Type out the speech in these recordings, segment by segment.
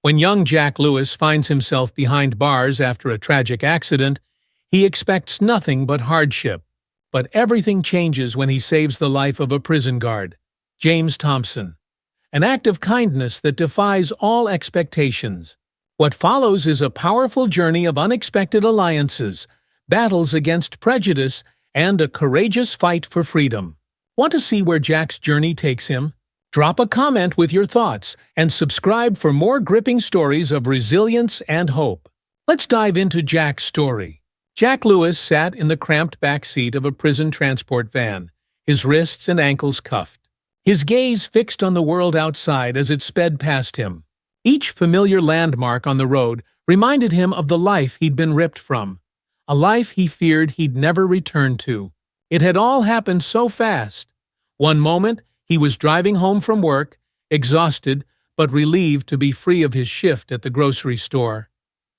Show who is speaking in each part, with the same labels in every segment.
Speaker 1: When young Jack Lewis finds himself behind bars after a tragic accident, he expects nothing but hardship. But everything changes when he saves the life of a prison guard, James Thompson. An act of kindness that defies all expectations. What follows is a powerful journey of unexpected alliances, battles against prejudice, and a courageous fight for freedom. Want to see where Jack's journey takes him? Drop a comment with your thoughts and subscribe for more gripping stories of resilience and hope. Let's dive into Jack's story. Jack Lewis sat in the cramped back seat of a prison transport van, his wrists and ankles cuffed. His gaze fixed on the world outside as it sped past him. Each familiar landmark on the road reminded him of the life he'd been ripped from, a life he feared he'd never return to. It had all happened so fast. One moment, he was driving home from work, exhausted but relieved to be free of his shift at the grocery store.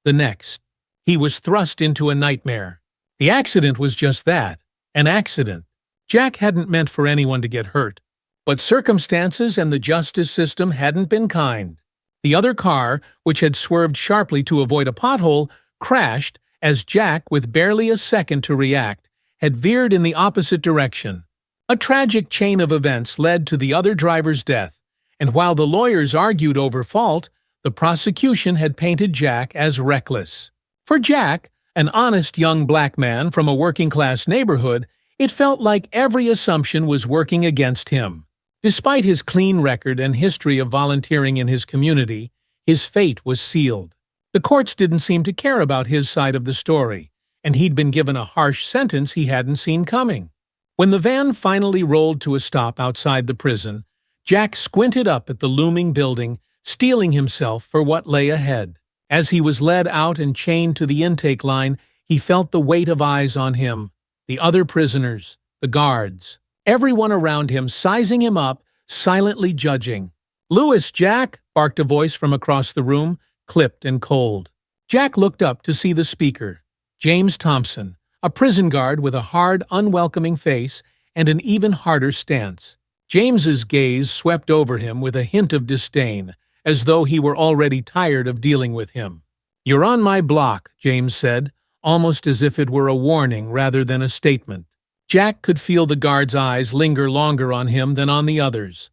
Speaker 1: The next, he was thrust into a nightmare. The accident was just that, an accident. Jack hadn't meant for anyone to get hurt. But circumstances and the justice system hadn't been kind. The other car, which had swerved sharply to avoid a pothole, crashed as Jack, with barely a second to react, had veered in the opposite direction. A tragic chain of events led to the other driver's death, and while the lawyers argued over fault, the prosecution had painted Jack as reckless. For Jack, an honest young black man from a working-class neighborhood, it felt like every assumption was working against him. Despite his clean record and history of volunteering in his community, his fate was sealed. The courts didn't seem to care about his side of the story, and he'd been given a harsh sentence he hadn't seen coming. When the van finally rolled to a stop outside the prison, Jack squinted up at the looming building, steeling himself for what lay ahead. As he was led out and chained to the intake line, he felt the weight of eyes on him. The other prisoners, the guards, everyone around him sizing him up, silently judging. "Lewis, Jack!" barked a voice from across the room, clipped and cold. Jack looked up to see the speaker, James Thompson, a prison guard with a hard, unwelcoming face and an even harder stance. James's gaze swept over him with a hint of disdain, as though he were already tired of dealing with him. "You're on my block," James said, almost as if it were a warning rather than a statement. Jack could feel the guard's eyes linger longer on him than on the others.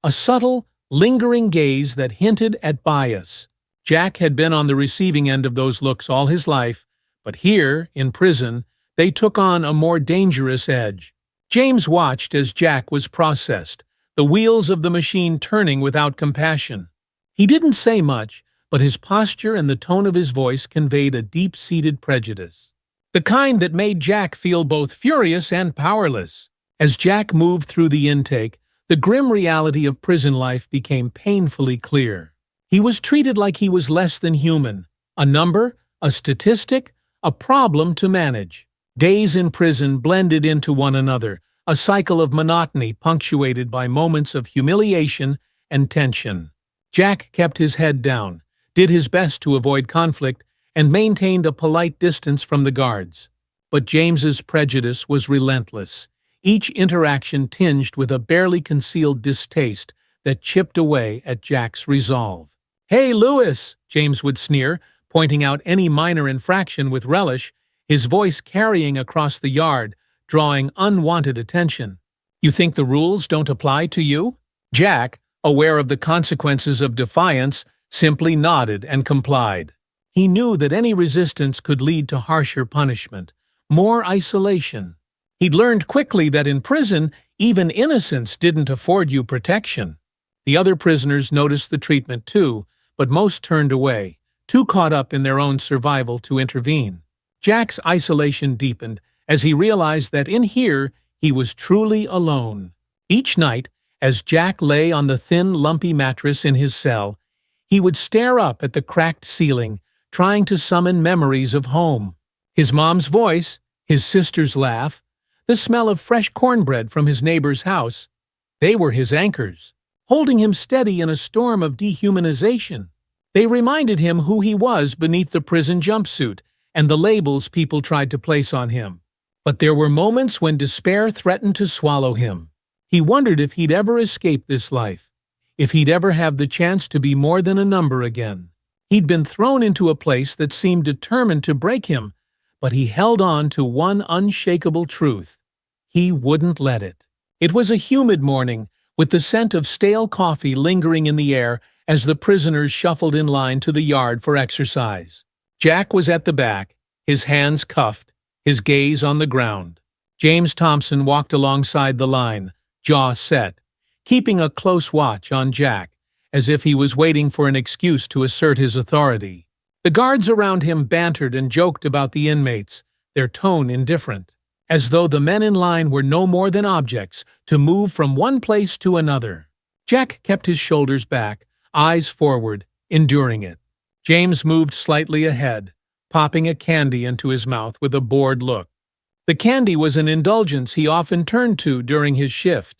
Speaker 1: A subtle, lingering gaze that hinted at bias. Jack had been on the receiving end of those looks all his life, but here, in prison, they took on a more dangerous edge. James watched as Jack was processed, the wheels of the machine turning without compassion. He didn't say much, but his posture and the tone of his voice conveyed a deep-seated prejudice. The kind that made Jack feel both furious and powerless. As Jack moved through the intake, the grim reality of prison life became painfully clear. He was treated like he was less than human, a number, a statistic, a problem to manage. Days in prison blended into one another, a cycle of monotony punctuated by moments of humiliation and tension. Jack kept his head down, did his best to avoid conflict, and maintained a polite distance from the guards. But James's prejudice was relentless, each interaction tinged with a barely concealed distaste that chipped away at Jack's resolve. "Hey, Lewis!" James would sneer, pointing out any minor infraction with relish, his voice carrying across the yard, drawing unwanted attention. "You think the rules don't apply to you?" Jack, aware of the consequences of defiance, simply nodded and complied. He knew that any resistance could lead to harsher punishment, more isolation. He'd learned quickly that in prison, even innocence didn't afford you protection. The other prisoners noticed the treatment too, but most turned away, too caught up in their own survival to intervene. Jack's isolation deepened as he realized that in here he was truly alone. Each night, as Jack lay on the thin, lumpy mattress in his cell, he would stare up at the cracked ceiling, trying to summon memories of home. His mom's voice, his sister's laugh, the smell of fresh cornbread from his neighbor's house, they were his anchors, holding him steady in a storm of dehumanization. They reminded him who he was beneath the prison jumpsuit and the labels people tried to place on him. But there were moments when despair threatened to swallow him. He wondered if he'd ever escape this life, if he'd ever have the chance to be more than a number again. He'd been thrown into a place that seemed determined to break him, but he held on to one unshakable truth. He wouldn't let it. It was a humid morning, with the scent of stale coffee lingering in the air as the prisoners shuffled in line to the yard for exercise. Jack was at the back, his hands cuffed, his gaze on the ground. James Thompson walked alongside the line, jaw set, keeping a close watch on Jack, as if he was waiting for an excuse to assert his authority. The guards around him bantered and joked about the inmates, their tone indifferent, as though the men in line were no more than objects to move from one place to another. Jack kept his shoulders back, eyes forward, enduring it. James moved slightly ahead, popping a candy into his mouth with a bored look. The candy was an indulgence he often turned to during his shift.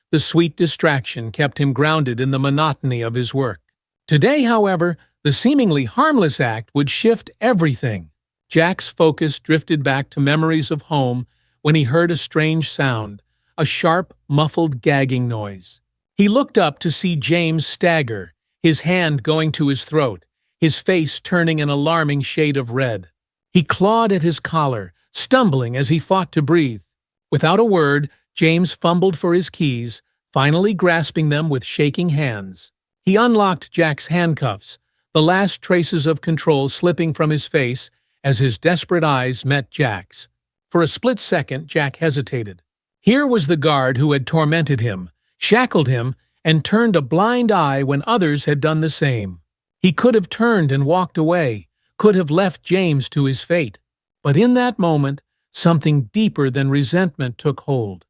Speaker 1: The sweet distraction kept him grounded in the monotony of his work. Today, however, the seemingly harmless act would shift everything. Jack's focus drifted back to memories of home when he heard a strange sound, a sharp, muffled gagging noise. He looked up to see James stagger, his hand going to his throat, his face turning an alarming shade of red. He clawed at his collar, stumbling as he fought to breathe. Without a word, James fumbled for his keys, finally grasping them with shaking hands. He unlocked Jack's handcuffs, the last traces of control slipping from his face as his desperate eyes met Jack's. For a split second, Jack hesitated. Here was the guard who had tormented him, shackled him, and turned a blind eye when others had done the same. He could have turned and walked away, could have left James to his fate. But in that moment, something deeper than resentment took hold,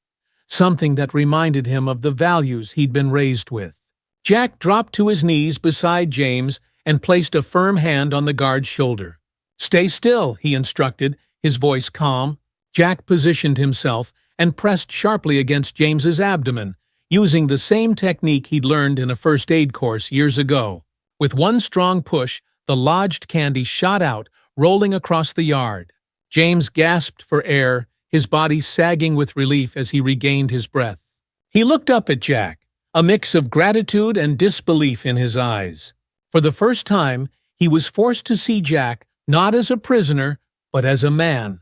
Speaker 1: something that reminded him of the values he'd been raised with. Jack dropped to his knees beside James and placed a firm hand on the guard's shoulder. "Stay still," he instructed, his voice calm. Jack positioned himself and pressed sharply against James's abdomen, using the same technique he'd learned in a first aid course years ago. With one strong push, the lodged candy shot out, rolling across the yard. James gasped for air, his body sagging with relief as he regained his breath. He looked up at Jack, a mix of gratitude and disbelief in his eyes. For the first time, he was forced to see Jack not as a prisoner, but as a man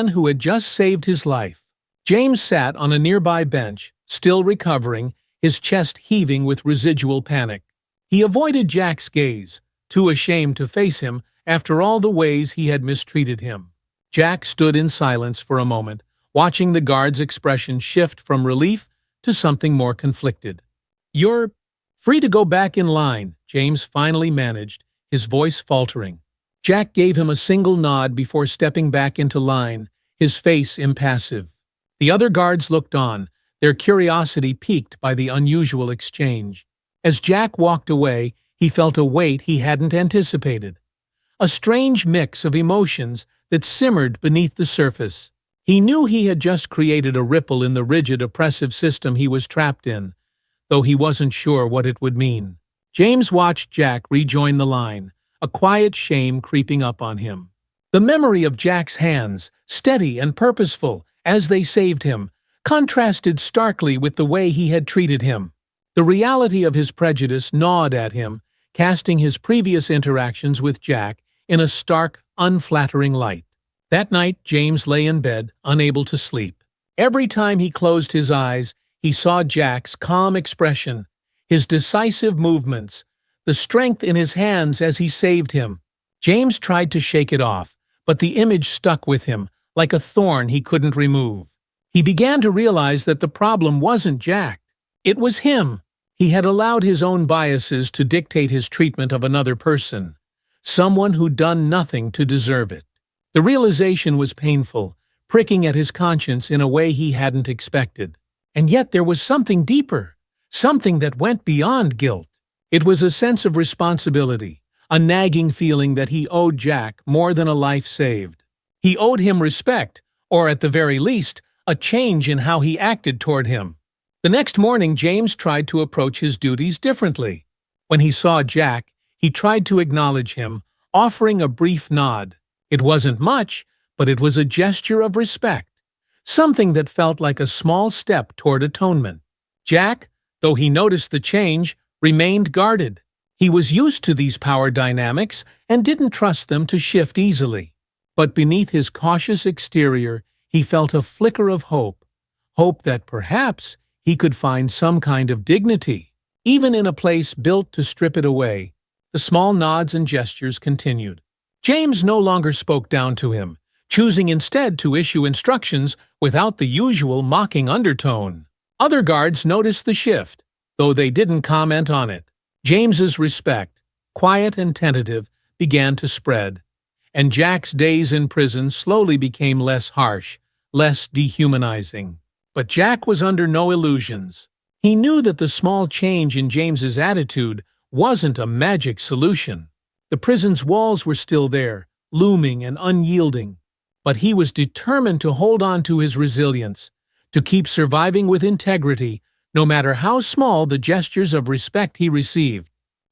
Speaker 1: who had just saved his life. James sat on a nearby bench, still recovering, his chest heaving with residual panic. He avoided Jack's gaze, too ashamed to face him after all the ways he had mistreated him. Jack stood in silence for a moment, watching the guard's expression shift from relief to something more conflicted. "You're free to go back in line," James finally managed, his voice faltering. Jack gave him a single nod before stepping back into line, his face impassive. The other guards looked on, their curiosity piqued by the unusual exchange. As Jack walked away, he felt a weight he hadn't anticipated. A strange mix of emotions that simmered beneath the surface. He knew he had just created a ripple in the rigid, oppressive system he was trapped in, though he wasn't sure what it would mean. James watched Jack rejoin the line, a quiet shame creeping up on him. The memory of Jack's hands, steady and purposeful, as they saved him, contrasted starkly with the way he had treated him. The reality of his prejudice gnawed at him, casting his previous interactions with Jack in a stark, unflattering light. That night, James lay in bed, unable to sleep. Every time he closed his eyes, he saw Jack's calm expression, his decisive movements, the strength in his hands as he saved him. James tried to shake it off, but the image stuck with him, like a thorn he couldn't remove. He began to realize that the problem wasn't Jack. It was him. He had allowed his own biases to dictate his treatment of another person, someone who'd done nothing to deserve it. The realization was painful, pricking at his conscience in a way he hadn't expected. And yet there was something deeper, something that went beyond guilt. It was a sense of responsibility, a nagging feeling that he owed Jack more than a life saved. He owed him respect, or at the very least, a change in how he acted toward him. The next morning, James tried to approach his duties differently. When he saw Jack, he tried to acknowledge him, offering a brief nod. It wasn't much, but it was a gesture of respect, something that felt like a small step toward atonement. Jack, though he noticed the change, remained guarded. He was used to these power dynamics and didn't trust them to shift easily. But beneath his cautious exterior, he felt a flicker of hope. Hope that perhaps he could find some kind of dignity, even in a place built to strip it away. The small nods and gestures continued. James no longer spoke down to him, choosing instead to issue instructions without the usual mocking undertone. Other guards noticed the shift, though they didn't comment on it. James's respect, quiet and tentative, began to spread, and Jack's days in prison slowly became less harsh, less dehumanizing. But Jack was under no illusions. He knew that the small change in James's attitude wasn't a magic solution. The prison's walls were still there, looming and unyielding. But he was determined to hold on to his resilience, to keep surviving with integrity, no matter how small the gestures of respect he received.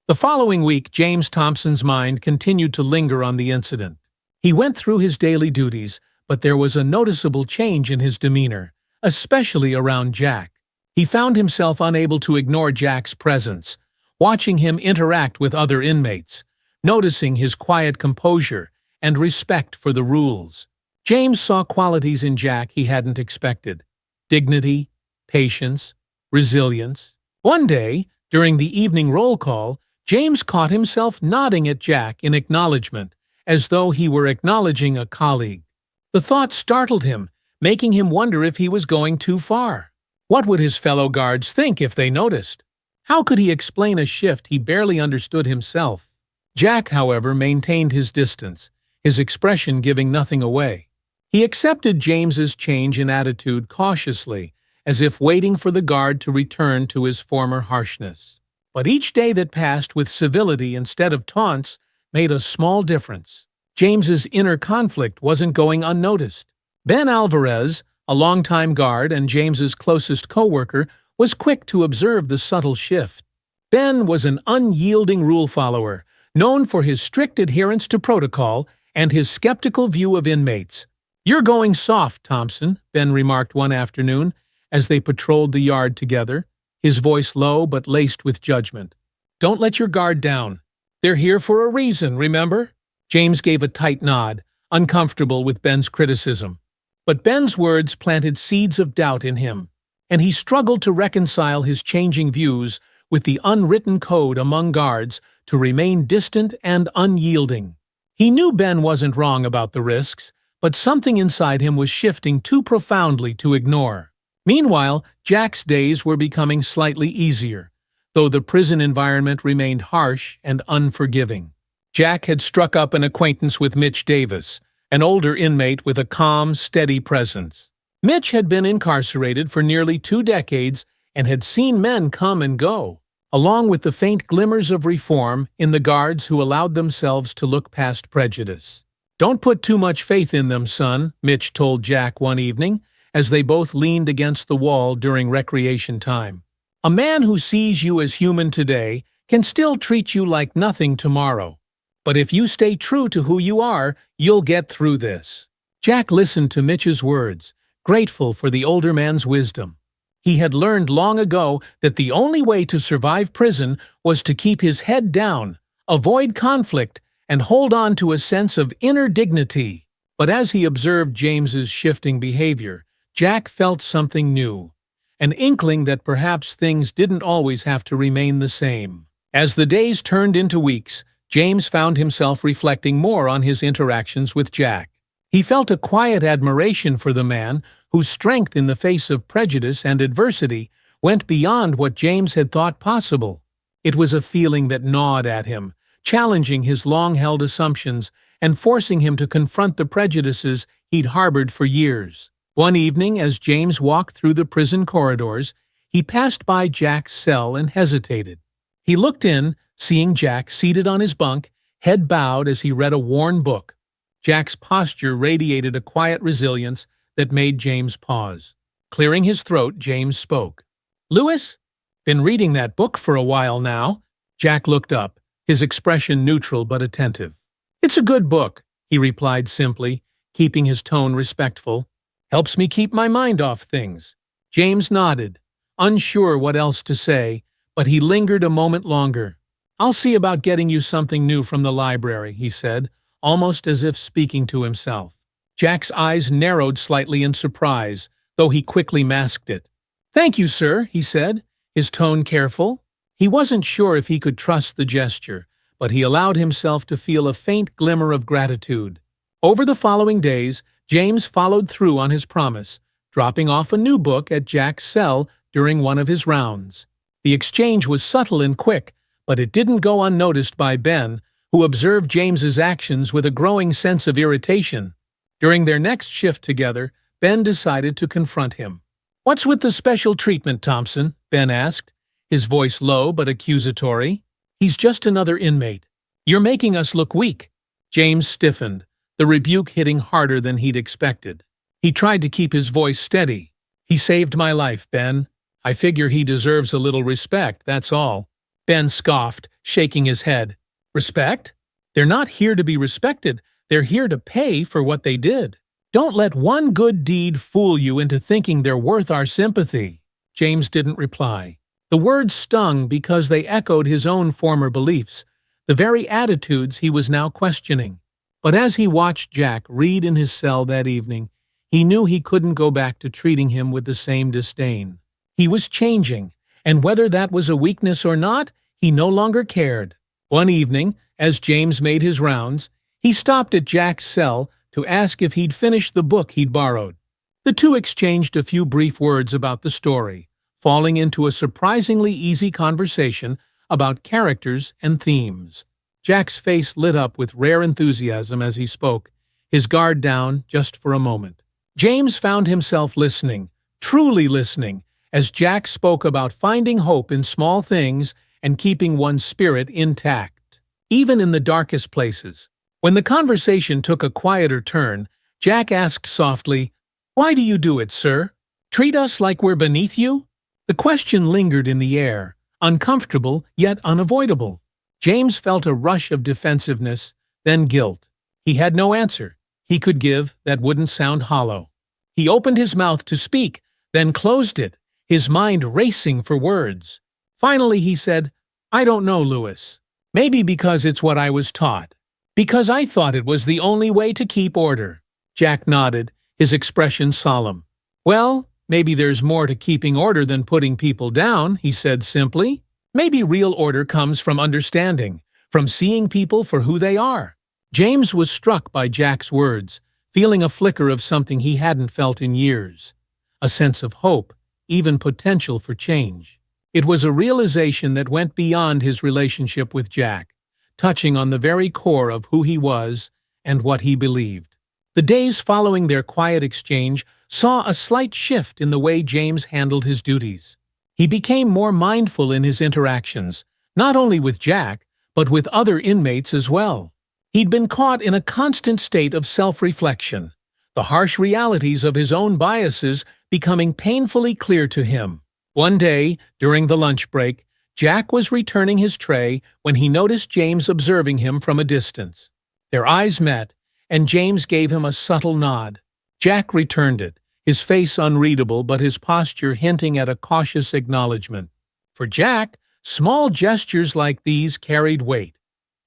Speaker 1: The following week, James Thompson's mind continued to linger on the incident. He went through his daily duties, but there was a noticeable change in his demeanor, especially around Jack. He found himself unable to ignore Jack's presence, watching him interact with other inmates, noticing his quiet composure and respect for the rules. James saw qualities in Jack he hadn't expected: dignity, patience, resilience. One day, during the evening roll call, James caught himself nodding at Jack in acknowledgement, as though he were acknowledging a colleague. The thought startled him, making him wonder if he was going too far. What would his fellow guards think if they noticed? How could he explain a shift he barely understood himself? Jack, however, maintained his distance, his expression giving nothing away. He accepted James's change in attitude cautiously, as if waiting for the guard to return to his former harshness. But each day that passed with civility instead of taunts made a small difference. James's inner conflict wasn't going unnoticed. Ben Alvarez, a longtime guard and James's closest co-worker, was quick to observe the subtle shift. Ben was an unyielding rule follower, known for his strict adherence to protocol and his skeptical view of inmates. "You're going soft, Thompson," Ben remarked one afternoon as they patrolled the yard together, his voice low but laced with judgment. "Don't let your guard down. They're here for a reason, remember?" James gave a tight nod, uncomfortable with Ben's criticism. But Ben's words planted seeds of doubt in him, and he struggled to reconcile his changing views with the unwritten code among guards to remain distant and unyielding. He knew Ben wasn't wrong about the risks, but something inside him was shifting too profoundly to ignore. Meanwhile, Jack's days were becoming slightly easier, though the prison environment remained harsh and unforgiving. Jack had struck up an acquaintance with Mitch Davis, an older inmate with a calm, steady presence. Mitch had been incarcerated for nearly 2 decades and had seen men come and go, along with the faint glimmers of reform in the guards who allowed themselves to look past prejudice. "Don't put too much faith in them, son," Mitch told Jack one evening, as they both leaned against the wall during recreation time. "A man who sees you as human today can still treat you like nothing tomorrow. But if you stay true to who you are, you'll get through this." Jack listened to Mitch's words, grateful for the older man's wisdom. He had learned long ago that the only way to survive prison was to keep his head down, avoid conflict, and hold on to a sense of inner dignity. But as he observed James's shifting behavior, Jack felt something new, an inkling that perhaps things didn't always have to remain the same. As the days turned into weeks, James found himself reflecting more on his interactions with Jack. He felt a quiet admiration for the man whose strength in the face of prejudice and adversity went beyond what James had thought possible. It was a feeling that gnawed at him, challenging his long-held assumptions and forcing him to confront the prejudices he'd harbored for years. One evening, as James walked through the prison corridors, he passed by Jack's cell and hesitated. He looked in, seeing Jack seated on his bunk, head bowed as he read a worn book. Jack's posture radiated a quiet resilience that made James pause. Clearing his throat, James spoke. "Lewis? Been reading that book for a while now." Jack looked up, his expression neutral but attentive. "It's a good book," he replied simply, keeping his tone respectful. "Helps me keep my mind off things." James nodded, unsure what else to say, but he lingered a moment longer. "I'll see about getting you something new from the library," he said, almost as if speaking to himself. Jack's eyes narrowed slightly in surprise, though he quickly masked it. "Thank you, sir," he said, his tone careful. He wasn't sure if he could trust the gesture, but he allowed himself to feel a faint glimmer of gratitude. Over the following days, James followed through on his promise, dropping off a new book at Jack's cell during one of his rounds. The exchange was subtle and quick, but it didn't go unnoticed by Ben, who observed James's actions with a growing sense of irritation. During their next shift together, Ben decided to confront him. "What's with the special treatment, Thompson?" Ben asked, his voice low but accusatory. "He's just another inmate. You're making us look weak." James stiffened, the rebuke hitting harder than he'd expected. He tried to keep his voice steady. "He saved my life, Ben. I figure he deserves a little respect, that's all." Ben scoffed, shaking his head. "Respect? They're not here to be respected. They're here to pay for what they did. Don't let one good deed fool you into thinking they're worth our sympathy." James didn't reply. The words stung because they echoed his own former beliefs, the very attitudes he was now questioning. But as he watched Jack read in his cell that evening, he knew he couldn't go back to treating him with the same disdain. He was changing, and whether that was a weakness or not, he no longer cared. One evening, as James made his rounds, he stopped at Jack's cell to ask if he'd finished the book he'd borrowed. The two exchanged a few brief words about the story, falling into a surprisingly easy conversation about characters and themes. Jack's face lit up with rare enthusiasm as he spoke, his guard down just for a moment. James found himself listening, truly listening, as Jack spoke about finding hope in small things and keeping one's spirit intact, even in the darkest places. When the conversation took a quieter turn, Jack asked softly, "Why do you do it, sir? Treat us like we're beneath you?" The question lingered in the air, uncomfortable yet unavoidable. James felt a rush of defensiveness, then guilt. He had no answer he could give that wouldn't sound hollow. He opened his mouth to speak, then closed it, his mind racing for words. Finally he said, "I don't know, Lewis. Maybe because it's what I was taught. Because I thought it was the only way to keep order." Jack nodded, his expression solemn. "Well, maybe there's more to keeping order than putting people down," he said simply. "Maybe real order comes from understanding, from seeing people for who they are." James was struck by Jack's words, feeling a flicker of something he hadn't felt in years. A sense of hope, even potential for change. It was a realization that went beyond his relationship with Jack, touching on the very core of who he was and what he believed. The days following their quiet exchange saw a slight shift in the way James handled his duties. He became more mindful in his interactions, not only with Jack, but with other inmates as well. He'd been caught in a constant state of self-reflection, the harsh realities of his own biases becoming painfully clear to him. One day, during the lunch break, Jack was returning his tray when he noticed James observing him from a distance. Their eyes met, and James gave him a subtle nod. Jack returned it, his face unreadable but his posture hinting at a cautious acknowledgement. For Jack, small gestures like these carried weight.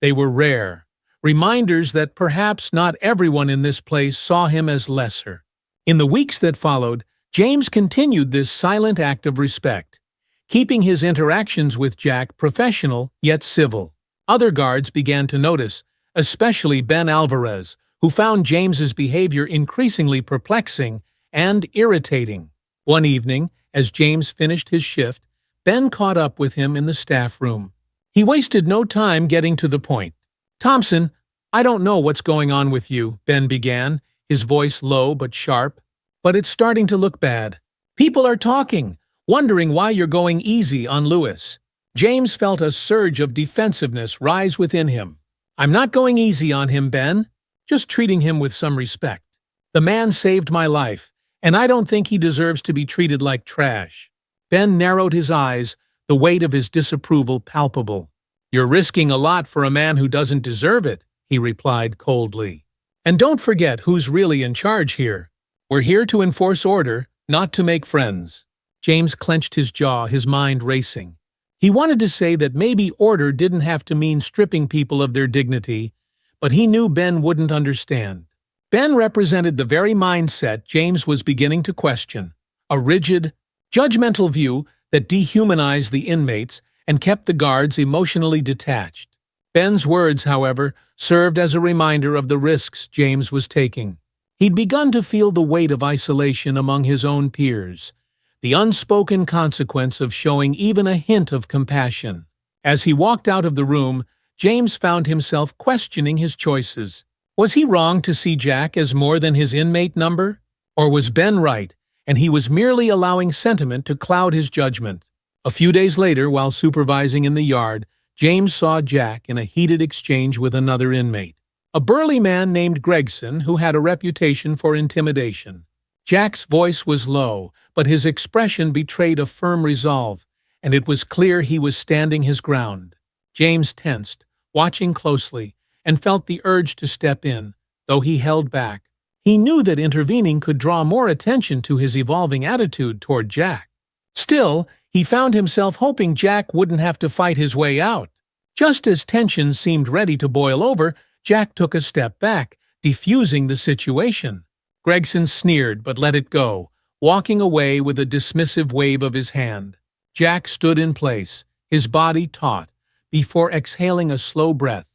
Speaker 1: They were rare, reminders that perhaps not everyone in this place saw him as lesser. In the weeks that followed, James continued this silent act of respect, keeping his interactions with Jack professional yet civil. Other guards began to notice, especially Ben Alvarez, who found James's behavior increasingly perplexing and irritating. One evening, as James finished his shift, Ben caught up with him in the staff room. He wasted no time getting to the point. "Thompson, I don't know what's going on with you," Ben began, his voice low but sharp, "but it's starting to look bad. People are talking, wondering why you're going easy on Lewis." James felt a surge of defensiveness rise within him. "I'm not going easy on him, Ben. Just treating him with some respect. The man saved my life, and I don't think he deserves to be treated like trash." Ben narrowed his eyes, the weight of his disapproval palpable. "You're risking a lot for a man who doesn't deserve it," he replied coldly. "And don't forget who's really in charge here. We're here to enforce order, not to make friends." James clenched his jaw, his mind racing. He wanted to say that maybe order didn't have to mean stripping people of their dignity, but he knew Ben wouldn't understand. Ben represented the very mindset James was beginning to question, a rigid, judgmental view that dehumanized the inmates and kept the guards emotionally detached. Ben's words, however, served as a reminder of the risks James was taking. He'd begun to feel the weight of isolation among his own peers, the unspoken consequence of showing even a hint of compassion. As he walked out of the room, James found himself questioning his choices. Was he wrong to see Jack as more than his inmate number? Or was Ben right, and he was merely allowing sentiment to cloud his judgment? A few days later, while supervising in the yard, James saw Jack in a heated exchange with another inmate, a burly man named Gregson who had a reputation for intimidation. Jack's voice was low, but his expression betrayed a firm resolve, and it was clear he was standing his ground. James tensed, watching closely, and felt the urge to step in, though he held back. He knew that intervening could draw more attention to his evolving attitude toward Jack. Still, he found himself hoping Jack wouldn't have to fight his way out. Just as tension seemed ready to boil over, Jack took a step back, defusing the situation. Gregson sneered but let it go, walking away with a dismissive wave of his hand. Jack stood in place, his body taut, before exhaling a slow breath,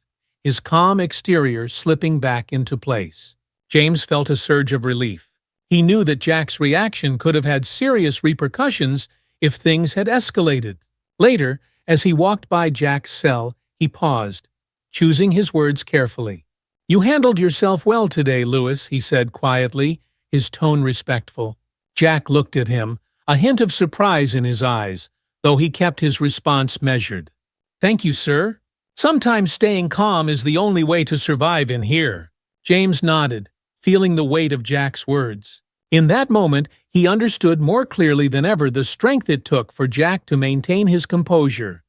Speaker 1: his calm exterior slipping back into place. James felt a surge of relief. He knew that Jack's reaction could have had serious repercussions if things had escalated. Later, as he walked by Jack's cell, he paused, choosing his words carefully. "You handled yourself well today, Lewis," he said quietly, his tone respectful. Jack looked at him, a hint of surprise in his eyes, though he kept his response measured. "Thank you, sir. Sometimes staying calm is the only way to survive in here." James nodded, feeling the weight of Jack's words. In that moment, he understood more clearly than ever the strength it took for Jack to maintain his composure,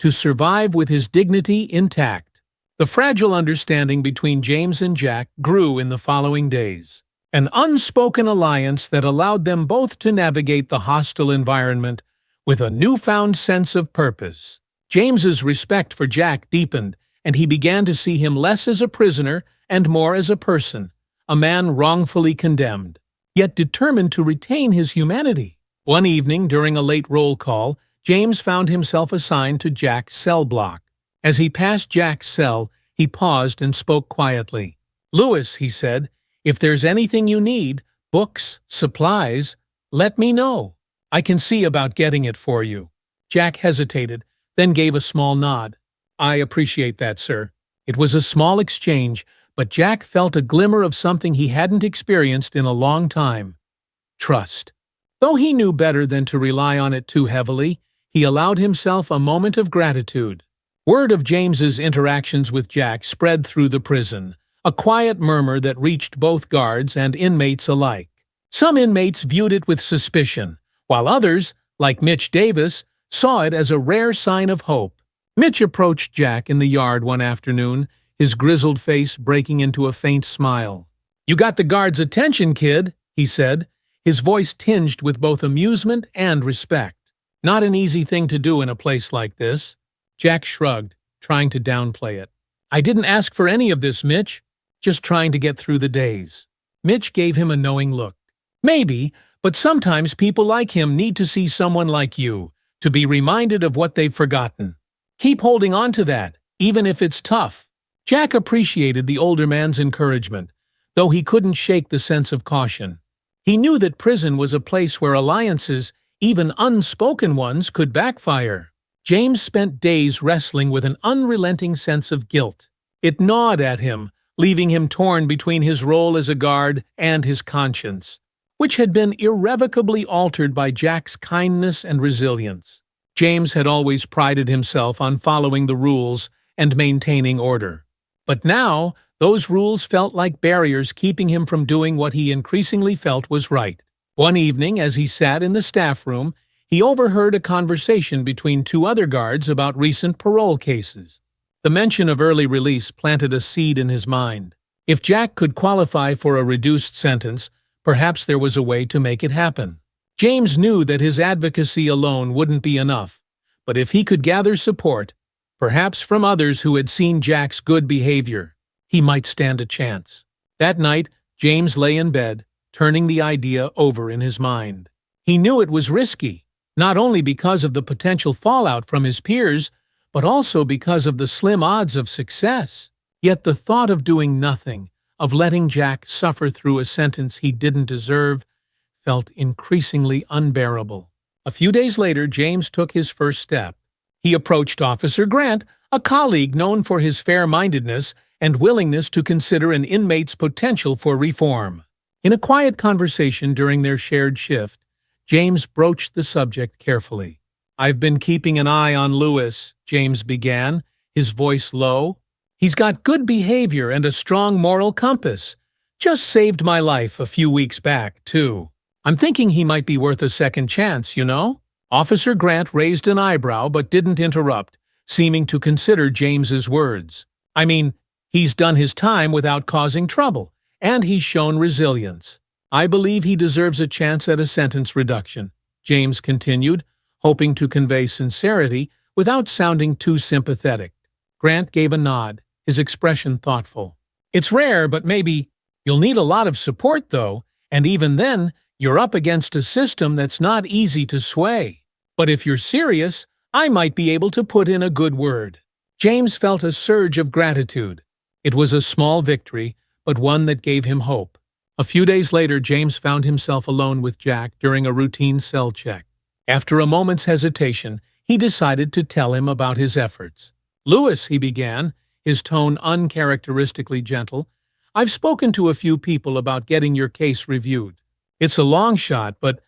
Speaker 1: to survive with his dignity intact. The fragile understanding between James and Jack grew in the following days, an unspoken alliance that allowed them both to navigate the hostile environment with a newfound sense of purpose. James's respect for Jack deepened, and he began to see him less as a prisoner and more as a person, a man wrongfully condemned, yet determined to retain his humanity. One evening, during a late roll call, James found himself assigned to Jack's cell block. As he passed Jack's cell, he paused and spoke quietly. "Lewis," he said, "if there's anything you need, books, supplies, let me know. I can see about getting it for you." Jack hesitated, then gave a small nod. "I appreciate that, sir." It was a small exchange, but Jack felt a glimmer of something he hadn't experienced in a long time: trust. Though he knew better than to rely on it too heavily, he allowed himself a moment of gratitude. Word of James's interactions with Jack spread through the prison, a quiet murmur that reached both guards and inmates alike. Some inmates viewed it with suspicion, while others, like Mitch Davis, saw it as a rare sign of hope. Mitch approached Jack in the yard one afternoon, his grizzled face breaking into a faint smile. "You got the guard's attention, kid," he said, his voice tinged with both amusement and respect. "Not an easy thing to do in a place like this." Jack shrugged, trying to downplay it. "I didn't ask for any of this, Mitch. Just trying to get through the days." Mitch gave him a knowing look. "Maybe, but sometimes people like him need to see someone like you, to be reminded of what they've forgotten. Keep holding on to that, even if it's tough." Jack appreciated the older man's encouragement, though he couldn't shake the sense of caution. He knew that prison was a place where alliances, even unspoken ones, could backfire. James spent days wrestling with an unrelenting sense of guilt. It gnawed at him, leaving him torn between his role as a guard and his conscience, which had been irrevocably altered by Jack's kindness and resilience. James had always prided himself on following the rules and maintaining order. But now, those rules felt like barriers keeping him from doing what he increasingly felt was right. One evening, as he sat in the staff room, he overheard a conversation between two other guards about recent parole cases. The mention of early release planted a seed in his mind. If Jack could qualify for a reduced sentence, perhaps there was a way to make it happen. James knew that his advocacy alone wouldn't be enough, But if he could gather support, perhaps from others who had seen Jack's good behavior, he might stand a chance. That night, James lay in bed, turning the idea over in his mind. He knew it was risky, not only because of the potential fallout from his peers, but also because of the slim odds of success. Yet the thought of doing nothing, of letting Jack suffer through a sentence he didn't deserve, felt increasingly unbearable. A few days later, James took his first step. He approached Officer Grant, a colleague known for his fair-mindedness and willingness to consider an inmate's potential for reform. In a quiet conversation during their shared shift, James broached the subject carefully. "I've been keeping an eye on Lewis," James began, his voice low. "He's got good behavior and a strong moral compass. Just saved my life a few weeks back, too. I'm thinking he might be worth a second chance, you know?" Officer Grant raised an eyebrow but didn't interrupt, seeming to consider James's words. "I mean, he's done his time without causing trouble, and he's shown resilience. I believe he deserves a chance at a sentence reduction," James continued, hoping to convey sincerity without sounding too sympathetic. Grant gave a nod, his expression thoughtful. "It's rare, but maybe you'll need a lot of support, though, and even then, you're up against a system that's not easy to sway. But if you're serious, I might be able to put in a good word." James felt a surge of gratitude. It was a small victory, but one that gave him hope. A few days later, James found himself alone with Jack during a routine cell check. After a moment's hesitation, he decided to tell him about his efforts. "Lewis," he began, his tone uncharacteristically gentle, "I've spoken to a few people about getting your case reviewed. It's a long shot, but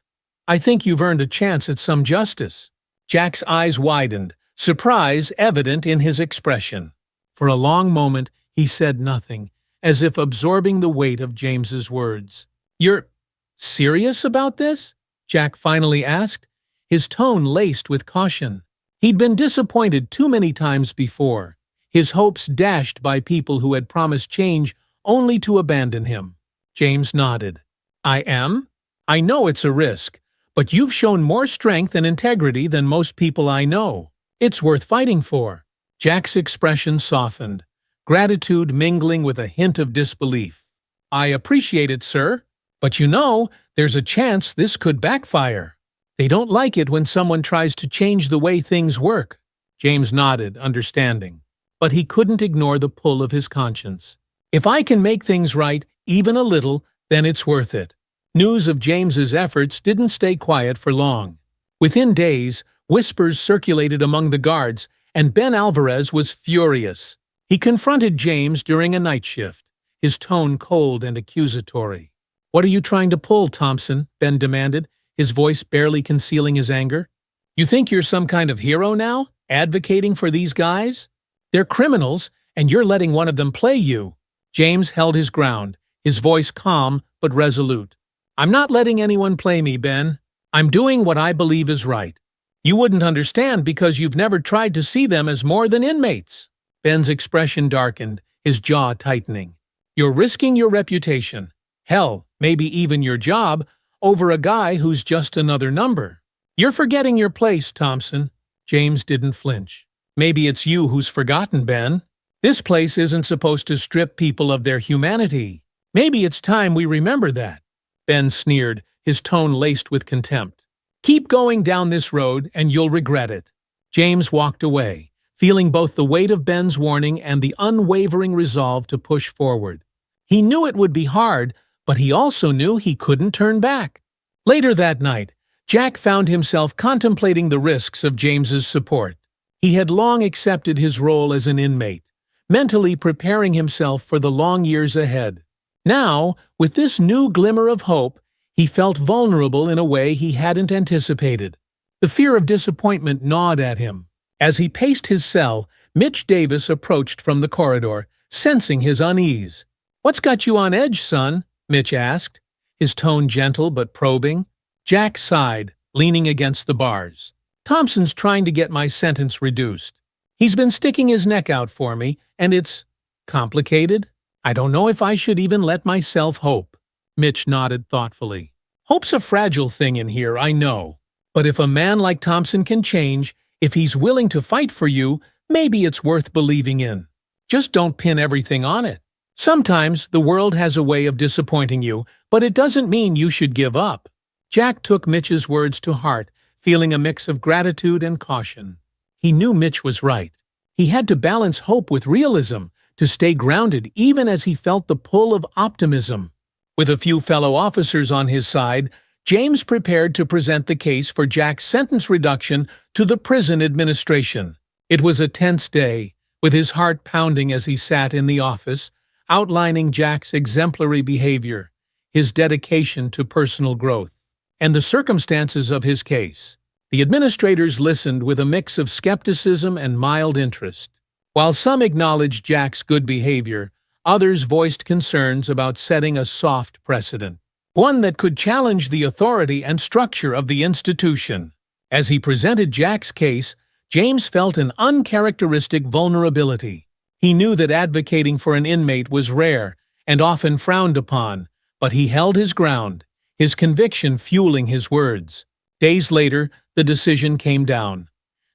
Speaker 1: I think you've earned a chance at some justice." Jack's eyes widened, surprise evident in his expression. For a long moment, he said nothing, as if absorbing the weight of James's words. "You're serious about this?" Jack finally asked, his tone laced with caution. He'd been disappointed too many times before, his hopes dashed by people who had promised change only to abandon him. James nodded. "I am? I know it's a risk, but you've shown more strength and integrity than most people I know. It's worth fighting for." Jack's expression softened, gratitude mingling with a hint of disbelief. "I appreciate it, sir, but you know, there's a chance this could backfire. They don't like it when someone tries to change the way things work." James nodded, understanding. But he couldn't ignore the pull of his conscience. "If I can make things right, even a little, then it's worth it." News of James's efforts didn't stay quiet for long. Within days, whispers circulated among the guards, and Ben Alvarez was furious. He confronted James during a night shift, his tone cold and accusatory. "What are you trying to pull, Thompson?" Ben demanded, his voice barely concealing his anger. "You think you're some kind of hero now, advocating for these guys? They're criminals, and you're letting one of them play you." James held his ground, his voice calm but resolute. "I'm not letting anyone play me, Ben. I'm doing what I believe is right. You wouldn't understand because you've never tried to see them as more than inmates." Ben's expression darkened, his jaw tightening. "You're risking your reputation, hell, maybe even your job, over a guy who's just another number. You're forgetting your place, Thompson." James didn't flinch. "Maybe it's you who's forgotten, Ben. This place isn't supposed to strip people of their humanity. Maybe it's time we remember that." Ben sneered, his tone laced with contempt. "Keep going down this road, and you'll regret it." James walked away, feeling both the weight of Ben's warning and the unwavering resolve to push forward. He knew it would be hard, but he also knew he couldn't turn back. Later that night, Jack found himself contemplating the risks of James's support. He had long accepted his role as an inmate, mentally preparing himself for the long years ahead. Now, with this new glimmer of hope, he felt vulnerable in a way he hadn't anticipated. The fear of disappointment gnawed at him. As he paced his cell, Mitch Davis approached from the corridor, sensing his unease. "What's got you on edge, son?" Mitch asked, his tone gentle but probing. Jack sighed, leaning against the bars. "Thompson's trying to get my sentence reduced. He's been sticking his neck out for me, and it's complicated. I don't know if I should even let myself hope." Mitch nodded thoughtfully. "Hope's a fragile thing in here, I know. But if a man like Thompson can change, If he's willing to fight for you, maybe it's worth believing in. Just don't pin everything on it. Sometimes the world has a way of disappointing you, but it doesn't mean you should give up. Jack took Mitch's words to heart, feeling a mix of gratitude and caution. He knew Mitch was right. He had to balance hope with realism, to stay grounded even as he felt the pull of optimism. With a few fellow officers on his side, James prepared to present the case for Jack's sentence reduction to the prison administration. It was a tense day, with his heart pounding as he sat in the office, outlining Jack's exemplary behavior, his dedication to personal growth, and the circumstances of his case. The administrators listened with a mix of skepticism and mild interest. While some acknowledged Jack's good behavior, others voiced concerns about setting a soft precedent, one that could challenge the authority and structure of the institution. As he presented Jack's case, James felt an uncharacteristic vulnerability. He knew that advocating for an inmate was rare and often frowned upon, but he held his ground, his conviction fueling his words. Days later, the decision came down.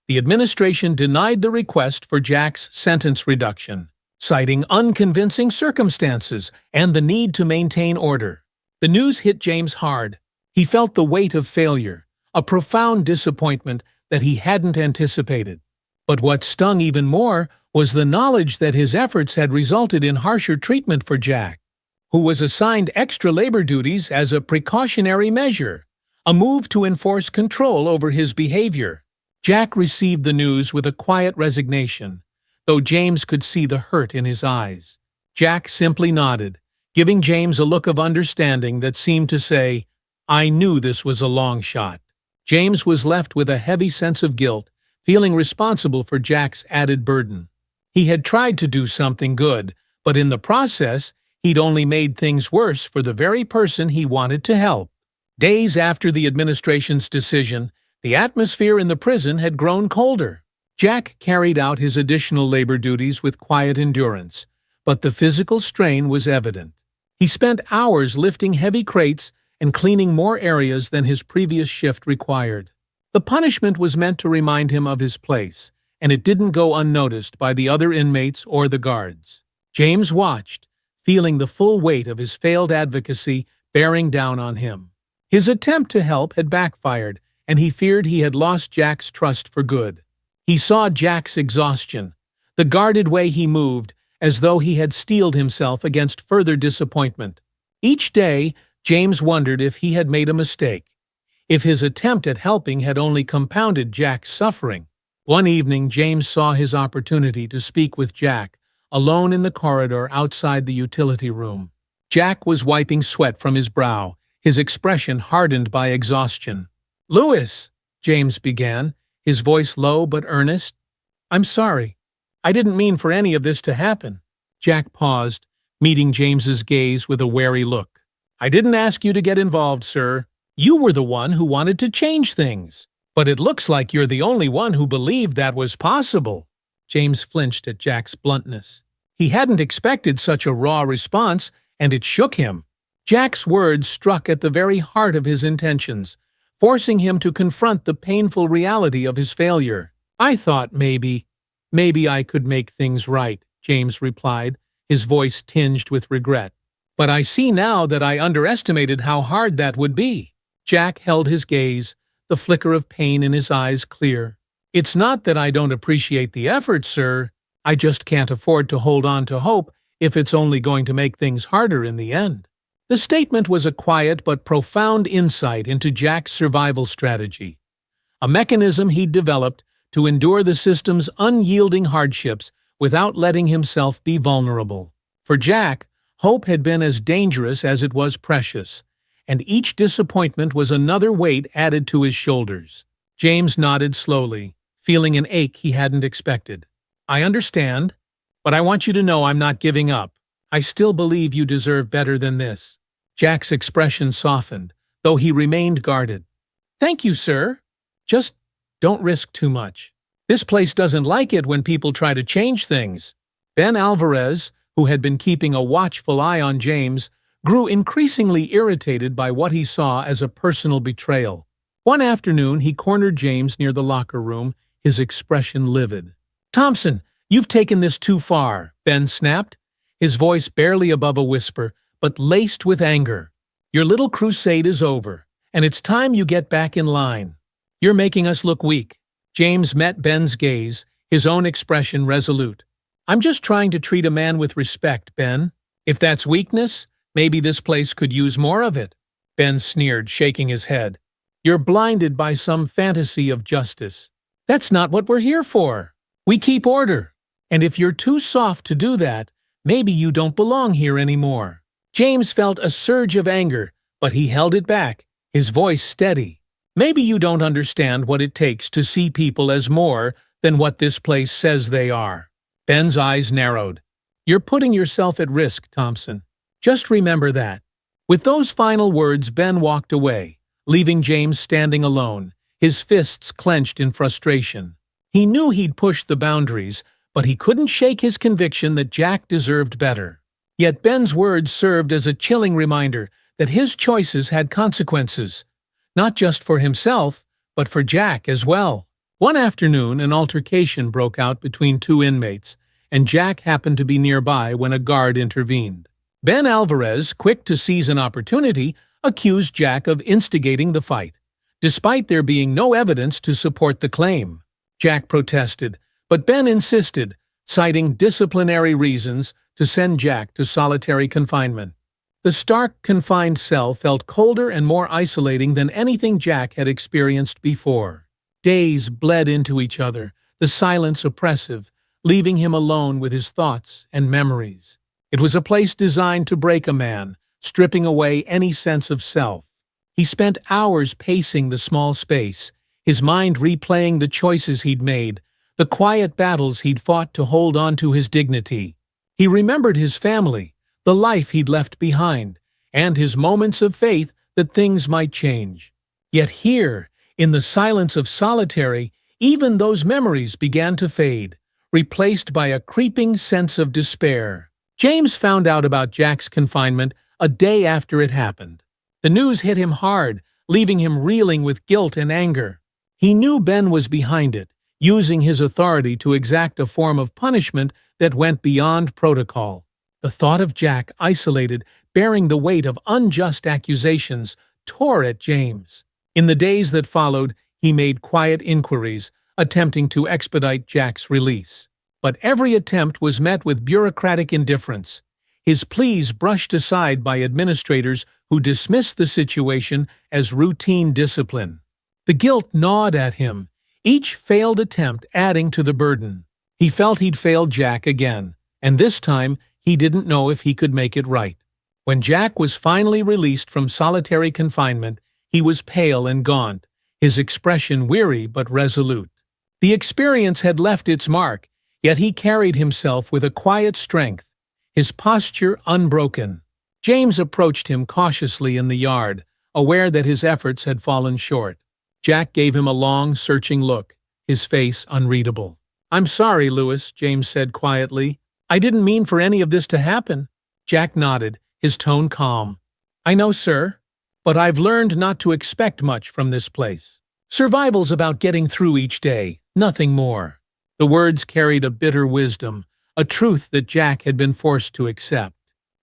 Speaker 1: The administration denied the request for Jack's sentence reduction, citing unconvincing circumstances and the need to maintain order. The news hit James hard. He felt the weight of failure, a profound disappointment that he hadn't anticipated. But what stung even more was the knowledge that his efforts had resulted in harsher treatment for Jack, who was assigned extra labor duties as a precautionary measure, a move to enforce control over his behavior. Jack received the news with a quiet resignation, though James could see the hurt in his eyes. Jack simply nodded, giving James a look of understanding that seemed to say, "I knew this was a long shot." James was left with a heavy sense of guilt, feeling responsible for Jack's added burden. He had tried to do something good, but in the process, he'd only made things worse for the very person he wanted to help. Days after the administration's decision, the atmosphere in the prison had grown colder. Jack carried out his additional labor duties with quiet endurance, but the physical strain was evident. He spent hours lifting heavy crates and cleaning more areas than his previous shift required. The punishment was meant to remind him of his place, and it didn't go unnoticed by the other inmates or the guards. James watched, feeling the full weight of his failed advocacy bearing down on him. His attempt to help had backfired, and he feared he had lost Jack's trust for good. He saw Jack's exhaustion, the guarded way he moved, as though he had steeled himself against further disappointment. Each day, James wondered if he had made a mistake, if his attempt at helping had only compounded Jack's suffering. One evening, James saw his opportunity to speak with Jack, alone in the corridor outside the utility room. Jack was wiping sweat from his brow, his expression hardened by exhaustion. "Louis," James began, his voice low but earnest, "I'm sorry. I didn't mean for any of this to happen." Jack paused, meeting James's gaze with a wary look. "I didn't ask you to get involved, sir. You were the one who wanted to change things. But it looks like you're the only one who believed that was possible." James flinched at Jack's bluntness. He hadn't expected such a raw response, and it shook him. Jack's words struck at the very heart of his intentions, forcing him to confront the painful reality of his failure. "I thought maybe I could make things right," James replied, his voice tinged with regret. "But I see now that I underestimated how hard that would be." Jack held his gaze, the flicker of pain in his eyes clear. "It's not that I don't appreciate the effort, sir. I just can't afford to hold on to hope if it's only going to make things harder in the end." The statement was a quiet but profound insight into Jack's survival strategy, a mechanism he'd developed to endure the system's unyielding hardships without letting himself be vulnerable. For Jack, hope had been as dangerous as it was precious, and each disappointment was another weight added to his shoulders. James nodded slowly, feeling an ache he hadn't expected. "I understand, but I want you to know I'm not giving up. I still believe you deserve better than this." Jack's expression softened, though he remained guarded. "Thank you, sir. Just don't risk too much. This place doesn't like it when people try to change things." Ben Alvarez, who had been keeping a watchful eye on James, grew increasingly irritated by what he saw as a personal betrayal. One afternoon, he cornered James near the locker room, his expression livid. "Thompson, you've taken this too far," Ben snapped, his voice barely above a whisper, but laced with anger. "Your little crusade is over, and it's time you get back in line. You're making us look weak." James met Ben's gaze, his own expression resolute. "I'm just trying to treat a man with respect, Ben. If that's weakness, maybe this place could use more of it." Ben sneered, shaking his head. "You're blinded by some fantasy of justice. That's not what we're here for. We keep order. And if you're too soft to do that, maybe you don't belong here anymore." James felt a surge of anger, but he held it back, his voice steady. "Maybe you don't understand what it takes to see people as more than what this place says they are." Ben's eyes narrowed. "You're putting yourself at risk, Thompson. Just remember that." With those final words, Ben walked away, leaving James standing alone, his fists clenched in frustration. He knew he'd pushed the boundaries, but he couldn't shake his conviction that Jack deserved better. Yet Ben's words served as a chilling reminder that his choices had consequences, not just for himself, but for Jack as well. One afternoon, an altercation broke out between two inmates, and Jack happened to be nearby when a guard intervened. Ben Alvarez, quick to seize an opportunity, accused Jack of instigating the fight, despite there being no evidence to support the claim. Jack protested, but Ben insisted, citing disciplinary reasons, to send Jack to solitary confinement. The stark, confined cell felt colder and more isolating than anything Jack had experienced before. Days bled into each other, the silence oppressive, leaving him alone with his thoughts and memories. It was a place designed to break a man, stripping away any sense of self. He spent hours pacing the small space, his mind replaying the choices he'd made, the quiet battles he'd fought to hold on to his dignity. He remembered his family, the life he'd left behind, and his moments of faith that things might change. Yet here, in the silence of solitary, even those memories began to fade, replaced by a creeping sense of despair. James found out about Jack's confinement a day after it happened. The news hit him hard, leaving him reeling with guilt and anger. He knew Ben was behind it, using his authority to exact a form of punishment that went beyond protocol. The thought of Jack isolated, bearing the weight of unjust accusations, tore at James. In the days that followed, he made quiet inquiries, attempting to expedite Jack's release. But every attempt was met with bureaucratic indifference, his pleas brushed aside by administrators who dismissed the situation as routine discipline. The guilt gnawed at him, each failed attempt adding to the burden. He felt he'd failed Jack again, and this time he didn't know if he could make it right. When Jack was finally released from solitary confinement, he was pale and gaunt, his expression weary but resolute. The experience had left its mark, yet he carried himself with a quiet strength, his posture unbroken. James approached him cautiously in the yard, aware that his efforts had fallen short. Jack gave him a long, searching look, his face unreadable. "I'm sorry, Lewis," James said quietly. "I didn't mean for any of this to happen." Jack nodded, his tone calm. "I know, sir, but I've learned not to expect much from this place. Survival's about getting through each day, nothing more." The words carried a bitter wisdom, a truth that Jack had been forced to accept.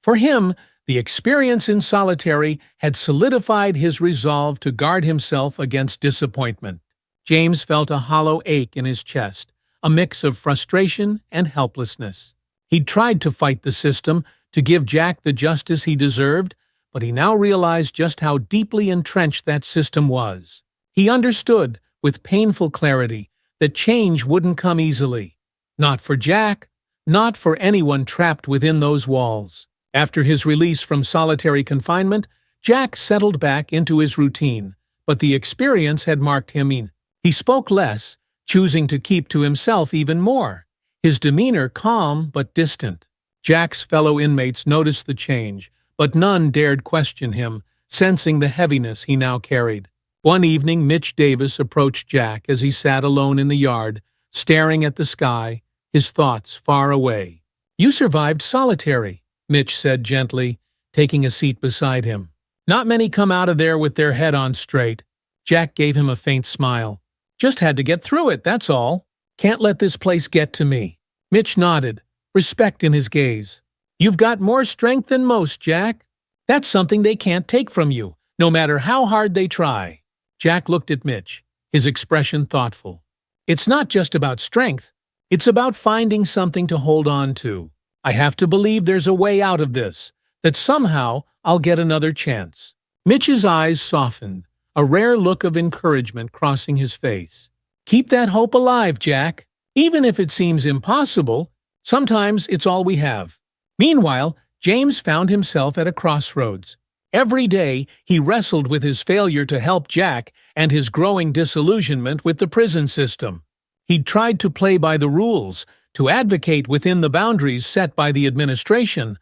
Speaker 1: For him, the experience in solitary had solidified his resolve to guard himself against disappointment. James felt a hollow ache in his chest, a mix of frustration and helplessness. He'd tried to fight the system, to give Jack the justice he deserved, but he now realized just how deeply entrenched that system was. He understood, with painful clarity, that change wouldn't come easily. Not for Jack, not for anyone trapped within those walls. After his release from solitary confinement, Jack settled back into his routine, but the experience had marked him in. He spoke less, choosing to keep to himself even more, his demeanor calm but distant. Jack's fellow inmates noticed the change, but none dared question him, sensing the heaviness he now carried. One evening, Mitch Davis approached Jack as he sat alone in the yard, staring at the sky, his thoughts far away. "You survived solitary," Mitch said gently, taking a seat beside him. "Not many come out of there with their head on straight." Jack gave him a faint smile. Just had to get through it, that's all. Can't let this place get to me. Mitch nodded, respect in his gaze. You've got more strength than most, Jack. That's something they can't take from you, no matter how hard they try. Jack looked at Mitch, his expression thoughtful. It's not just about strength. It's about finding something to hold on to. I have to believe there's a way out of this, that somehow I'll get another chance. Mitch's eyes softened, a rare look of encouragement crossing his face. Keep that hope alive, Jack. Even if it seems impossible, sometimes it's all we have. Meanwhile, James found himself at a crossroads. Every day, he wrestled with his failure to help Jack and his growing disillusionment with the prison system. He'd tried to play by the rules, to advocate within the boundaries set by the administration,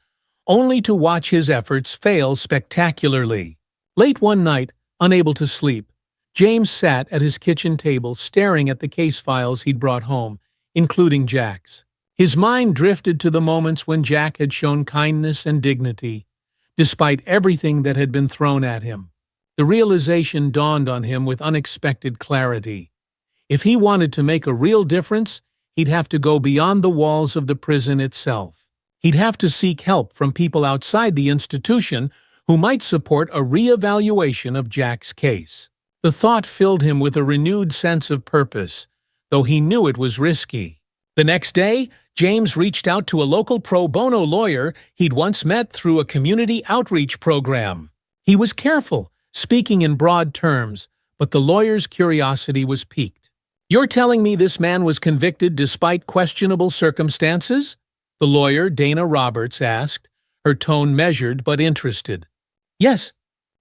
Speaker 1: only to watch his efforts fail spectacularly. Late one night, unable to sleep, James sat at his kitchen table staring at the case files he'd brought home, including Jack's. His mind drifted to the moments when Jack had shown kindness and dignity, despite everything that had been thrown at him. The realization dawned on him with unexpected clarity. If he wanted to make a real difference, he'd have to go beyond the walls of the prison itself. He'd have to seek help from people outside the institution who might support a re-evaluation of Jack's case. The thought filled him with a renewed sense of purpose, though he knew it was risky. The next day, James reached out to a local pro bono lawyer he'd once met through a community outreach program. He was careful, speaking in broad terms, but the lawyer's curiosity was piqued. "You're telling me this man was convicted despite questionable circumstances?" The lawyer, Dana Roberts, asked, her tone measured but interested. "Yes,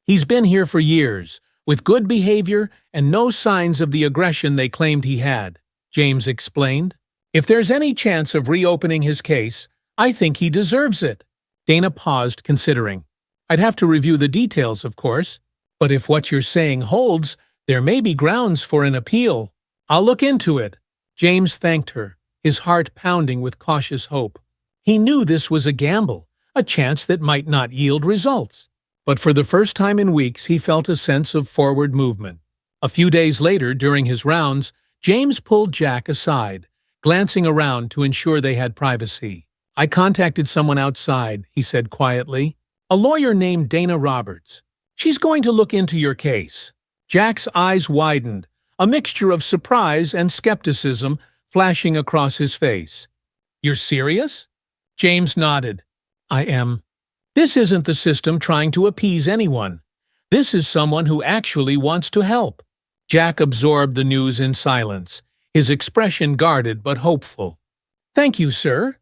Speaker 1: he's been here for years, with good behavior and no signs of the aggression they claimed he had," James explained. "If there's any chance of reopening his case, I think he deserves it." Dana paused, considering. "I'd have to review the details, of course, but if what you're saying holds, there may be grounds for an appeal. I'll look into it." James thanked her, his heart pounding with cautious hope. He knew this was a gamble, a chance that might not yield results. But for the first time in weeks, he felt a sense of forward movement. A few days later, during his rounds, James pulled Jack aside, glancing around to ensure they had privacy. "I contacted someone outside," he said quietly. "A lawyer named Dana Roberts. She's going to look into your case." Jack's eyes widened, a mixture of surprise and skepticism flashing across his face. "You're serious?" James nodded. "I am. This isn't the system trying to appease anyone. This is someone who actually wants to help." Jack absorbed the news in silence, his expression guarded but hopeful. "Thank you, sir.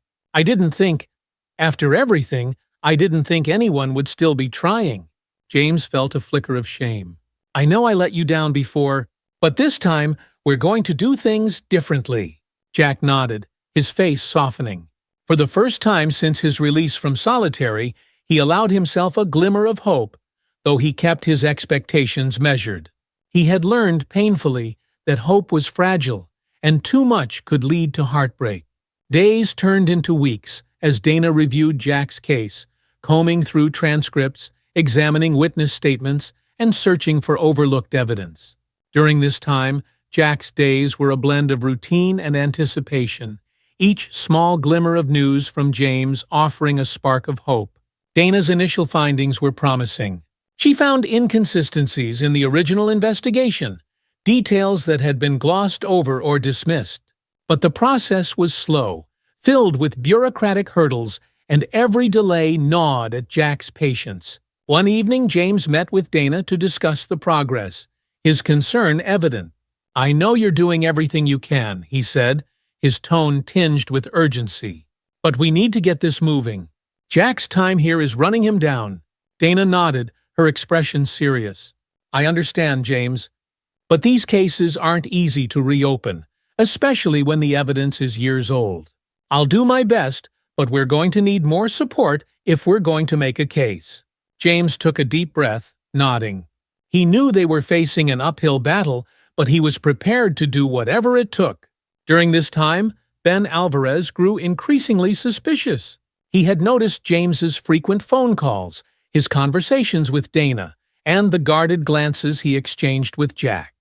Speaker 1: After everything, I didn't think anyone would still be trying." James felt a flicker of shame. "I know I let you down before, but this time we're going to do things differently." Jack nodded, his face softening. For the first time since his release from solitary, he allowed himself a glimmer of hope, though he kept his expectations measured. He had learned painfully that hope was fragile, and too much could lead to heartbreak. Days turned into weeks as Dana reviewed Jack's case, combing through transcripts, examining witness statements, and searching for overlooked evidence. During this time, Jack's days were a blend of routine and anticipation, each small glimmer of news from James offering a spark of hope. Dana's initial findings were promising. She found inconsistencies in the original investigation, details that had been glossed over or dismissed. But the process was slow, filled with bureaucratic hurdles, and every delay gnawed at Jack's patience. One evening, James met with Dana to discuss the progress, his concern evident. "I know you're doing everything you can," he said, his tone tinged with urgency. "But we need to get this moving. Jack's time here is running him down." Dana nodded, her expression serious. "I understand, James. But these cases aren't easy to reopen, especially when the evidence is years old. I'll do my best, but we're going to need more support if we're going to make a case." James took a deep breath, nodding. He knew they were facing an uphill battle, but he was prepared to do whatever it took. During this time, Ben Alvarez grew increasingly suspicious. He had noticed James's frequent phone calls, his conversations with Dana, and the guarded glances he exchanged with Jack.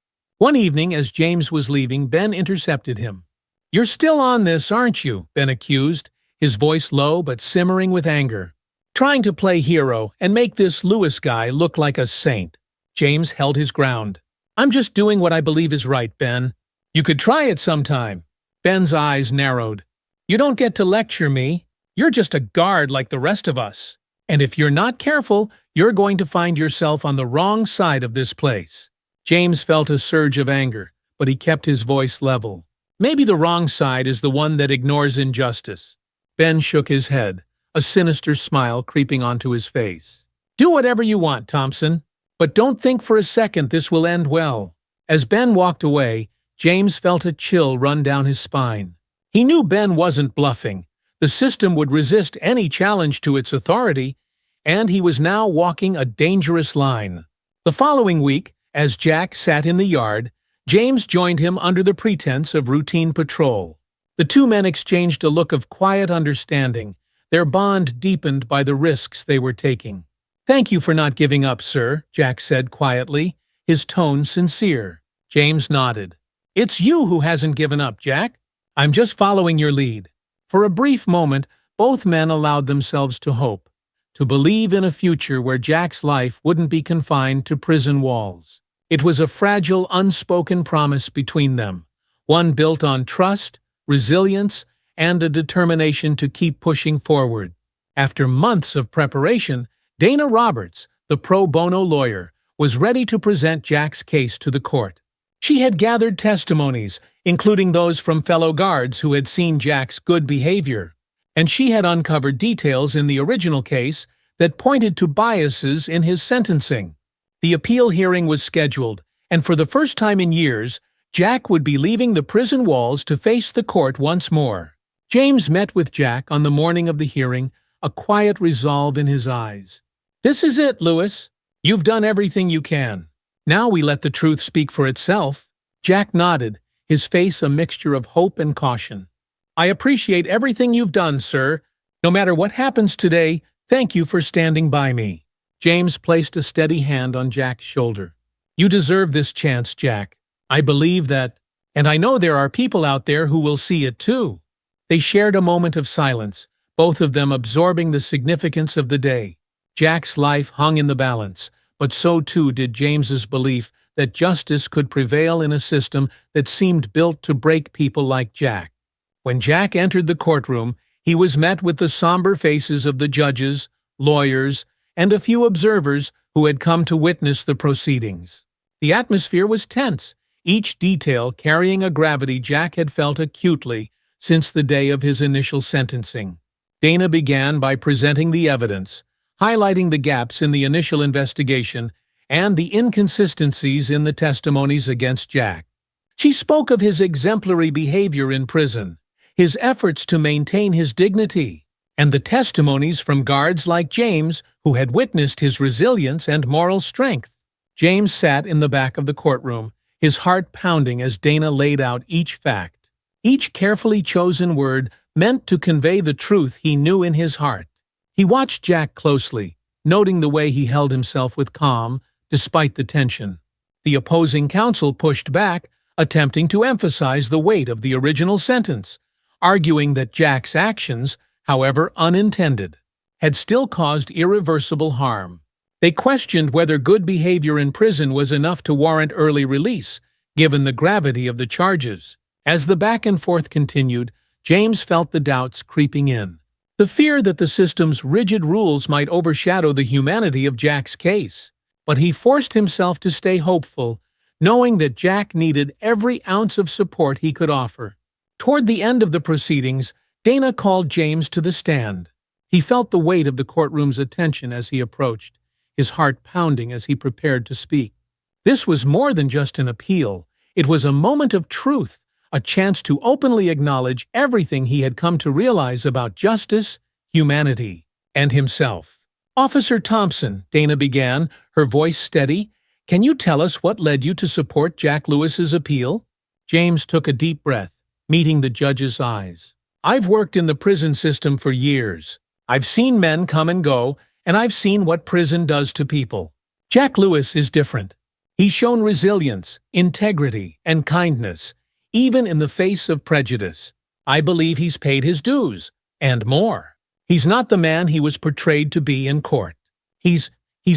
Speaker 1: One evening, as James was leaving, Ben intercepted him. "You're still on this, aren't you?" Ben accused, his voice low but simmering with anger. "Trying to play hero and make this Lewis guy look like a saint." James held his ground. "I'm just doing what I believe is right, Ben. You could try it sometime." Ben's eyes narrowed. "You don't get to lecture me. You're just a guard like the rest of us. And if you're not careful, you're going to find yourself on the wrong side of this place." James felt a surge of anger, but he kept his voice level. "Maybe the wrong side is the one that ignores injustice." Ben shook his head, a sinister smile creeping onto his face. "Do whatever you want, Thompson, but don't think for a second this will end well." As Ben walked away, James felt a chill run down his spine. He knew Ben wasn't bluffing. The system would resist any challenge to its authority, and he was now walking a dangerous line. The following week, as Jack sat in the yard, James joined him under the pretense of routine patrol. The two men exchanged a look of quiet understanding, their bond deepened by the risks they were taking. "Thank you for not giving up, sir," Jack said quietly, his tone sincere. James nodded. "It's you who hasn't given up, Jack. I'm just following your lead." For a brief moment, both men allowed themselves to hope, to believe in a future where Jack's life wouldn't be confined to prison walls. It was a fragile, unspoken promise between them, one built on trust, resilience, and a determination to keep pushing forward. After months of preparation, Dana Roberts, the pro bono lawyer, was ready to present Jack's case to the court. She had gathered testimonies, including those from fellow guards who had seen Jack's good behavior, and she had uncovered details in the original case that pointed to biases in his sentencing. The appeal hearing was scheduled, and for the first time in years, Jack would be leaving the prison walls to face the court once more. James met with Jack on the morning of the hearing, a quiet resolve in his eyes. "This is it, Lewis. You've done everything you can. Now we let the truth speak for itself." Jack nodded, his face a mixture of hope and caution. "I appreciate everything you've done, sir. No matter what happens today, thank you for standing by me." James placed a steady hand on Jack's shoulder. "You deserve this chance, Jack. I believe that, and I know there are people out there who will see it too." They shared a moment of silence, both of them absorbing the significance of the day. Jack's life hung in the balance, but so too did James's belief that justice could prevail in a system that seemed built to break people like Jack. When Jack entered the courtroom, he was met with the somber faces of the judges, lawyers, and a few observers who had come to witness the proceedings. The atmosphere was tense, each detail carrying a gravity Jack had felt acutely since the day of his initial sentencing. Dana began by presenting the evidence, highlighting the gaps in the initial investigation and the inconsistencies in the testimonies against Jack. She spoke of his exemplary behavior in prison, his efforts to maintain his dignity, and the testimonies from guards like James who had witnessed his resilience and moral strength. James sat in the back of the courtroom, his heart pounding as Dana laid out each fact. Each carefully chosen word meant to convey the truth he knew in his heart. He watched Jack closely, noting the way he held himself with calm, despite the tension. The opposing counsel pushed back, attempting to emphasize the weight of the original sentence, arguing that Jack's actions, however unintended, had still caused irreversible harm. They questioned whether good behavior in prison was enough to warrant early release, given the gravity of the charges. As the back and forth continued, James felt the doubts creeping in. The fear that the system's rigid rules might overshadow the humanity of Jack's case. But he forced himself to stay hopeful, knowing that Jack needed every ounce of support he could offer. Toward the end of the proceedings, Dana called James to the stand. He felt the weight of the courtroom's attention as he approached, his heart pounding as he prepared to speak. This was more than just an appeal. It was a moment of truth, a chance to openly acknowledge everything he had come to realize about justice, humanity, and himself. "Officer Thompson," Dana began, her voice steady, "can you tell us what led you to support Jack Lewis's appeal?" James took a deep breath, meeting the judge's eyes. "I've worked in the prison system for years. I've seen men come and go, and I've seen what prison does to people. Jack Lewis is different. He's shown resilience, integrity, and kindness, even in the face of prejudice. I believe he's paid his dues, and more. He's not the man he was portrayed to be in court. He's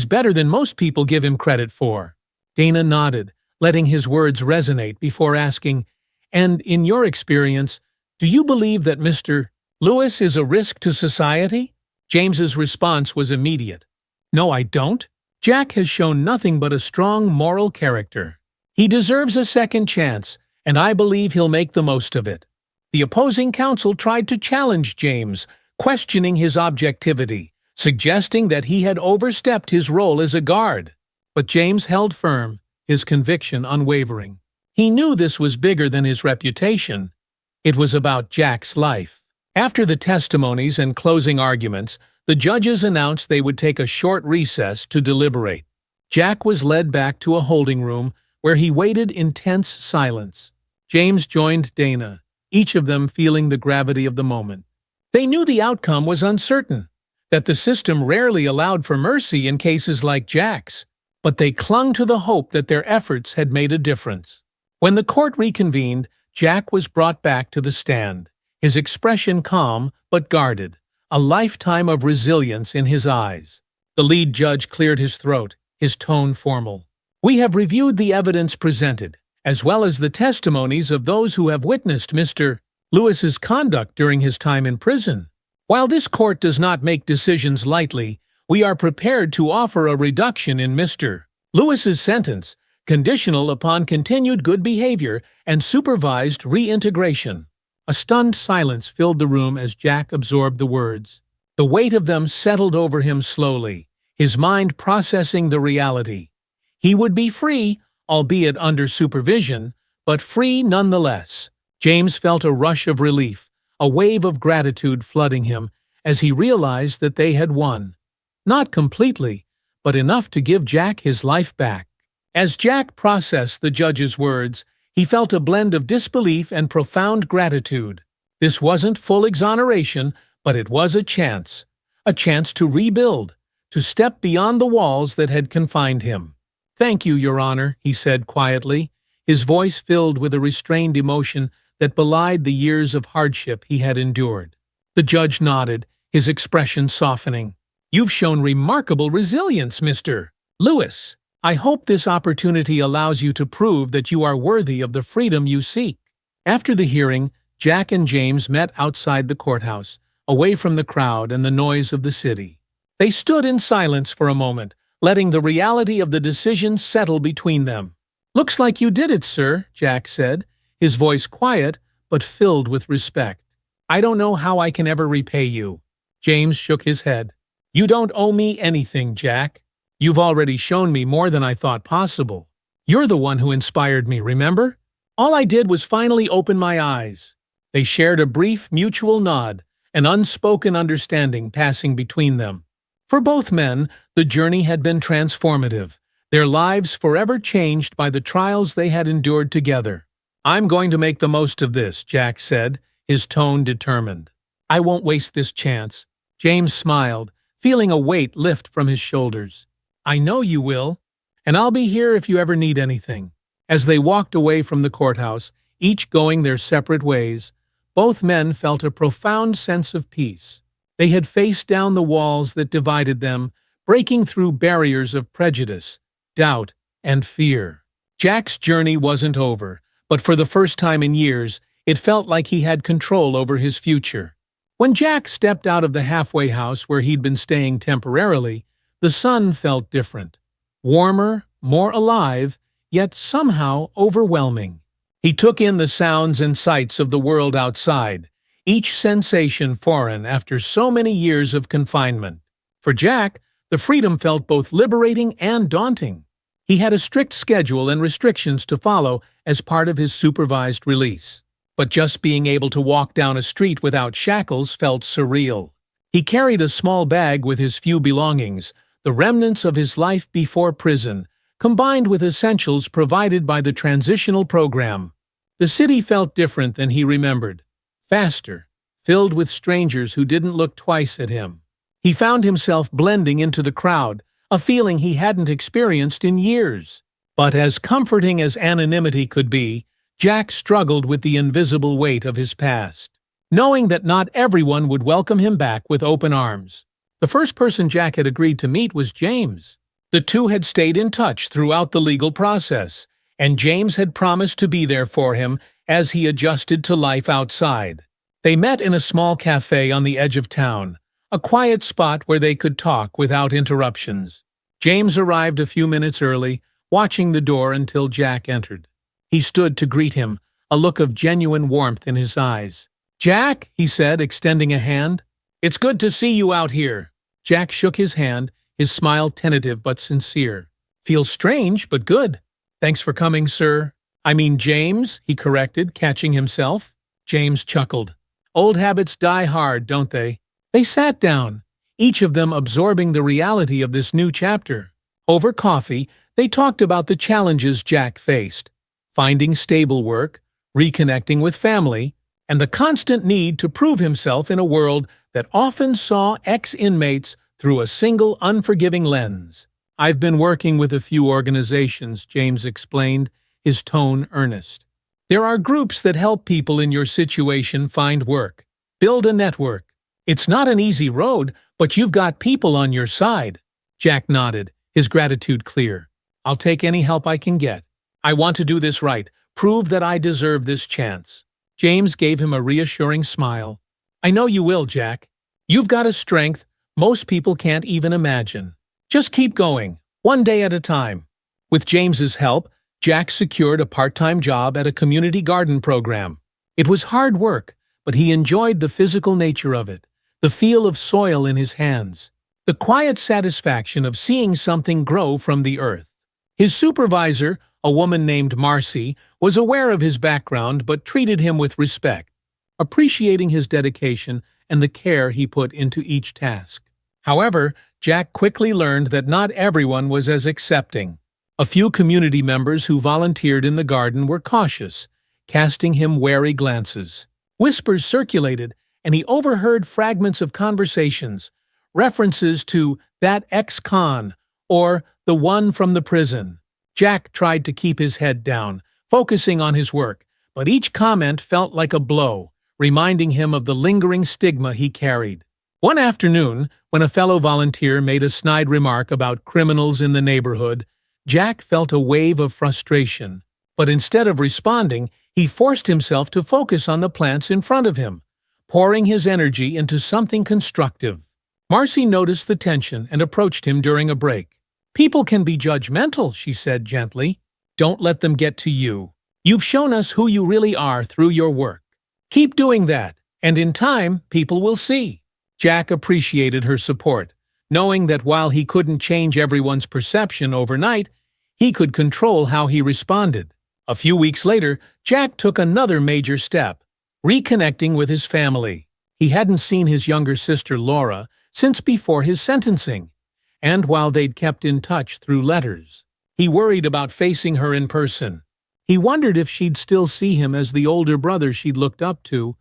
Speaker 1: better than most people give him credit for." Dana nodded, letting his words resonate before asking, "And in your experience, do you believe that Mr. Lewis is a risk to society?" James's response was immediate. "No, I don't. Jack has shown nothing but a strong moral character. He deserves a second chance, and I believe he'll make the most of it." The opposing counsel tried to challenge James, questioning his objectivity, suggesting that he had overstepped his role as a guard. But James held firm, his conviction unwavering. He knew this was bigger than his reputation. It was about Jack's life. After the testimonies and closing arguments, the judges announced they would take a short recess to deliberate. Jack was led back to a holding room where he waited in tense silence. James joined Dana, each of them feeling the gravity of the moment. They knew the outcome was uncertain, that the system rarely allowed for mercy in cases like Jack's, but they clung to the hope that their efforts had made a difference. When the court reconvened, Jack was brought back to the stand, his expression calm but guarded, a lifetime of resilience in his eyes. The lead judge cleared his throat, his tone formal. "We have reviewed the evidence presented, as well as the testimonies of those who have witnessed Mr. Lewis's conduct during his time in prison. While this court does not make decisions lightly, we are prepared to offer a reduction in Mr. Lewis's sentence, conditional upon continued good behavior and supervised reintegration." A stunned silence filled the room as Jack absorbed the words. The weight of them settled over him slowly, his mind processing the reality. He would be free, albeit under supervision, but free nonetheless. James felt a rush of relief, a wave of gratitude flooding him as he realized that they had won. Not completely, but enough to give Jack his life back. As Jack processed the judge's words, he felt a blend of disbelief and profound gratitude. This wasn't full exoneration, but it was a chance to rebuild, to step beyond the walls that had confined him. "Thank you, Your Honor," he said quietly, his voice filled with a restrained emotion that belied the years of hardship he had endured. The judge nodded, his expression softening. "You've shown remarkable resilience, Mr. Lewis. I hope this opportunity allows you to prove that you are worthy of the freedom you seek." After the hearing, Jack and James met outside the courthouse, away from the crowd and the noise of the city. They stood in silence for a moment, letting the reality of the decision settle between them. "Looks like you did it, sir," Jack said, his voice quiet but filled with respect. "I don't know how I can ever repay you." James shook his head. "You don't owe me anything, Jack. You've already shown me more than I thought possible. You're the one who inspired me, remember? All I did was finally open my eyes." They shared a brief mutual nod, an unspoken understanding passing between them. For both men, the journey had been transformative, their lives forever changed by the trials they had endured together. "I'm going to make the most of this," Jack said, his tone determined. "I won't waste this chance." James smiled, feeling a weight lift from his shoulders. "I know you will, and I'll be here if you ever need anything." As they walked away from the courthouse, each going their separate ways, both men felt a profound sense of peace. They had faced down the walls that divided them, breaking through barriers of prejudice, doubt, and fear. Jack's journey wasn't over, but for the first time in years, it felt like he had control over his future. When Jack stepped out of the halfway house where he'd been staying temporarily, the sun felt different. Warmer, more alive, yet somehow overwhelming. He took in the sounds and sights of the world outside, each sensation foreign after so many years of confinement. For Jack, the freedom felt both liberating and daunting. He had a strict schedule and restrictions to follow as part of his supervised release. But just being able to walk down a street without shackles felt surreal. He carried a small bag with his few belongings, the remnants of his life before prison, combined with essentials provided by the transitional program. The city felt different than he remembered. Faster, filled with strangers who didn't look twice at him. He found himself blending into the crowd, a feeling he hadn't experienced in years. But as comforting as anonymity could be, Jack struggled with the invisible weight of his past, knowing that not everyone would welcome him back with open arms. The first person Jack had agreed to meet was James. The two had stayed in touch throughout the legal process, and James had promised to be there for him as he adjusted to life outside. They met in a small cafe on the edge of town, a quiet spot where they could talk without interruptions. James arrived a few minutes early, watching the door until Jack entered. He stood to greet him, a look of genuine warmth in his eyes. "Jack," he said, extending a hand. "It's good to see you out here." Jack shook his hand, his smile tentative but sincere. "Feels strange, but good." "Thanks for coming, sir." "I mean James," he corrected, catching himself. James chuckled. "Old habits die hard, don't they?" They sat down, each of them absorbing the reality of this new chapter. Over coffee, they talked about the challenges Jack faced, finding stable work, reconnecting with family, and the constant need to prove himself in a world that often saw ex-inmates through a single unforgiving lens. "I've been working with a few organizations," James explained, his tone earnest. "There are groups that help people in your situation find work, build a network. It's not an easy road, but you've got people on your side." Jack nodded, his gratitude clear. "I'll take any help I can get. I want to do this right, prove that I deserve this chance." James gave him a reassuring smile. "I know you will, Jack. You've got a strength most people can't even imagine. Just keep going, one day at a time." With James's help, Jack secured a part-time job at a community garden program. It was hard work, but he enjoyed the physical nature of it, the feel of soil in his hands, the quiet satisfaction of seeing something grow from the earth. His supervisor, a woman named Marcy, was aware of his background but treated him with respect, appreciating his dedication and the care he put into each task. However, Jack quickly learned that not everyone was as accepting. A few community members who volunteered in the garden were cautious, casting him wary glances. Whispers circulated, and he overheard fragments of conversations, references to "that ex-con" or "the one from the prison." Jack tried to keep his head down, focusing on his work, but each comment felt like a blow, reminding him of the lingering stigma he carried. One afternoon, when a fellow volunteer made a snide remark about criminals in the neighborhood, Jack felt a wave of frustration. But instead of responding, he forced himself to focus on the plants in front of him, pouring his energy into something constructive. Marcy noticed the tension and approached him during a break. "People can be judgmental," she said gently. "Don't let them get to you. You've shown us who you really are through your work. Keep doing that, and in time, people will see." Jack appreciated her support, knowing that while he couldn't change everyone's perception overnight, he could control how he responded. A few weeks later, Jack took another major step, reconnecting with his family. He hadn't seen his younger sister Laura since before his sentencing, and while they'd kept in touch through letters, he worried about facing her in person. He wondered if she'd still see him as the older brother she'd looked up to,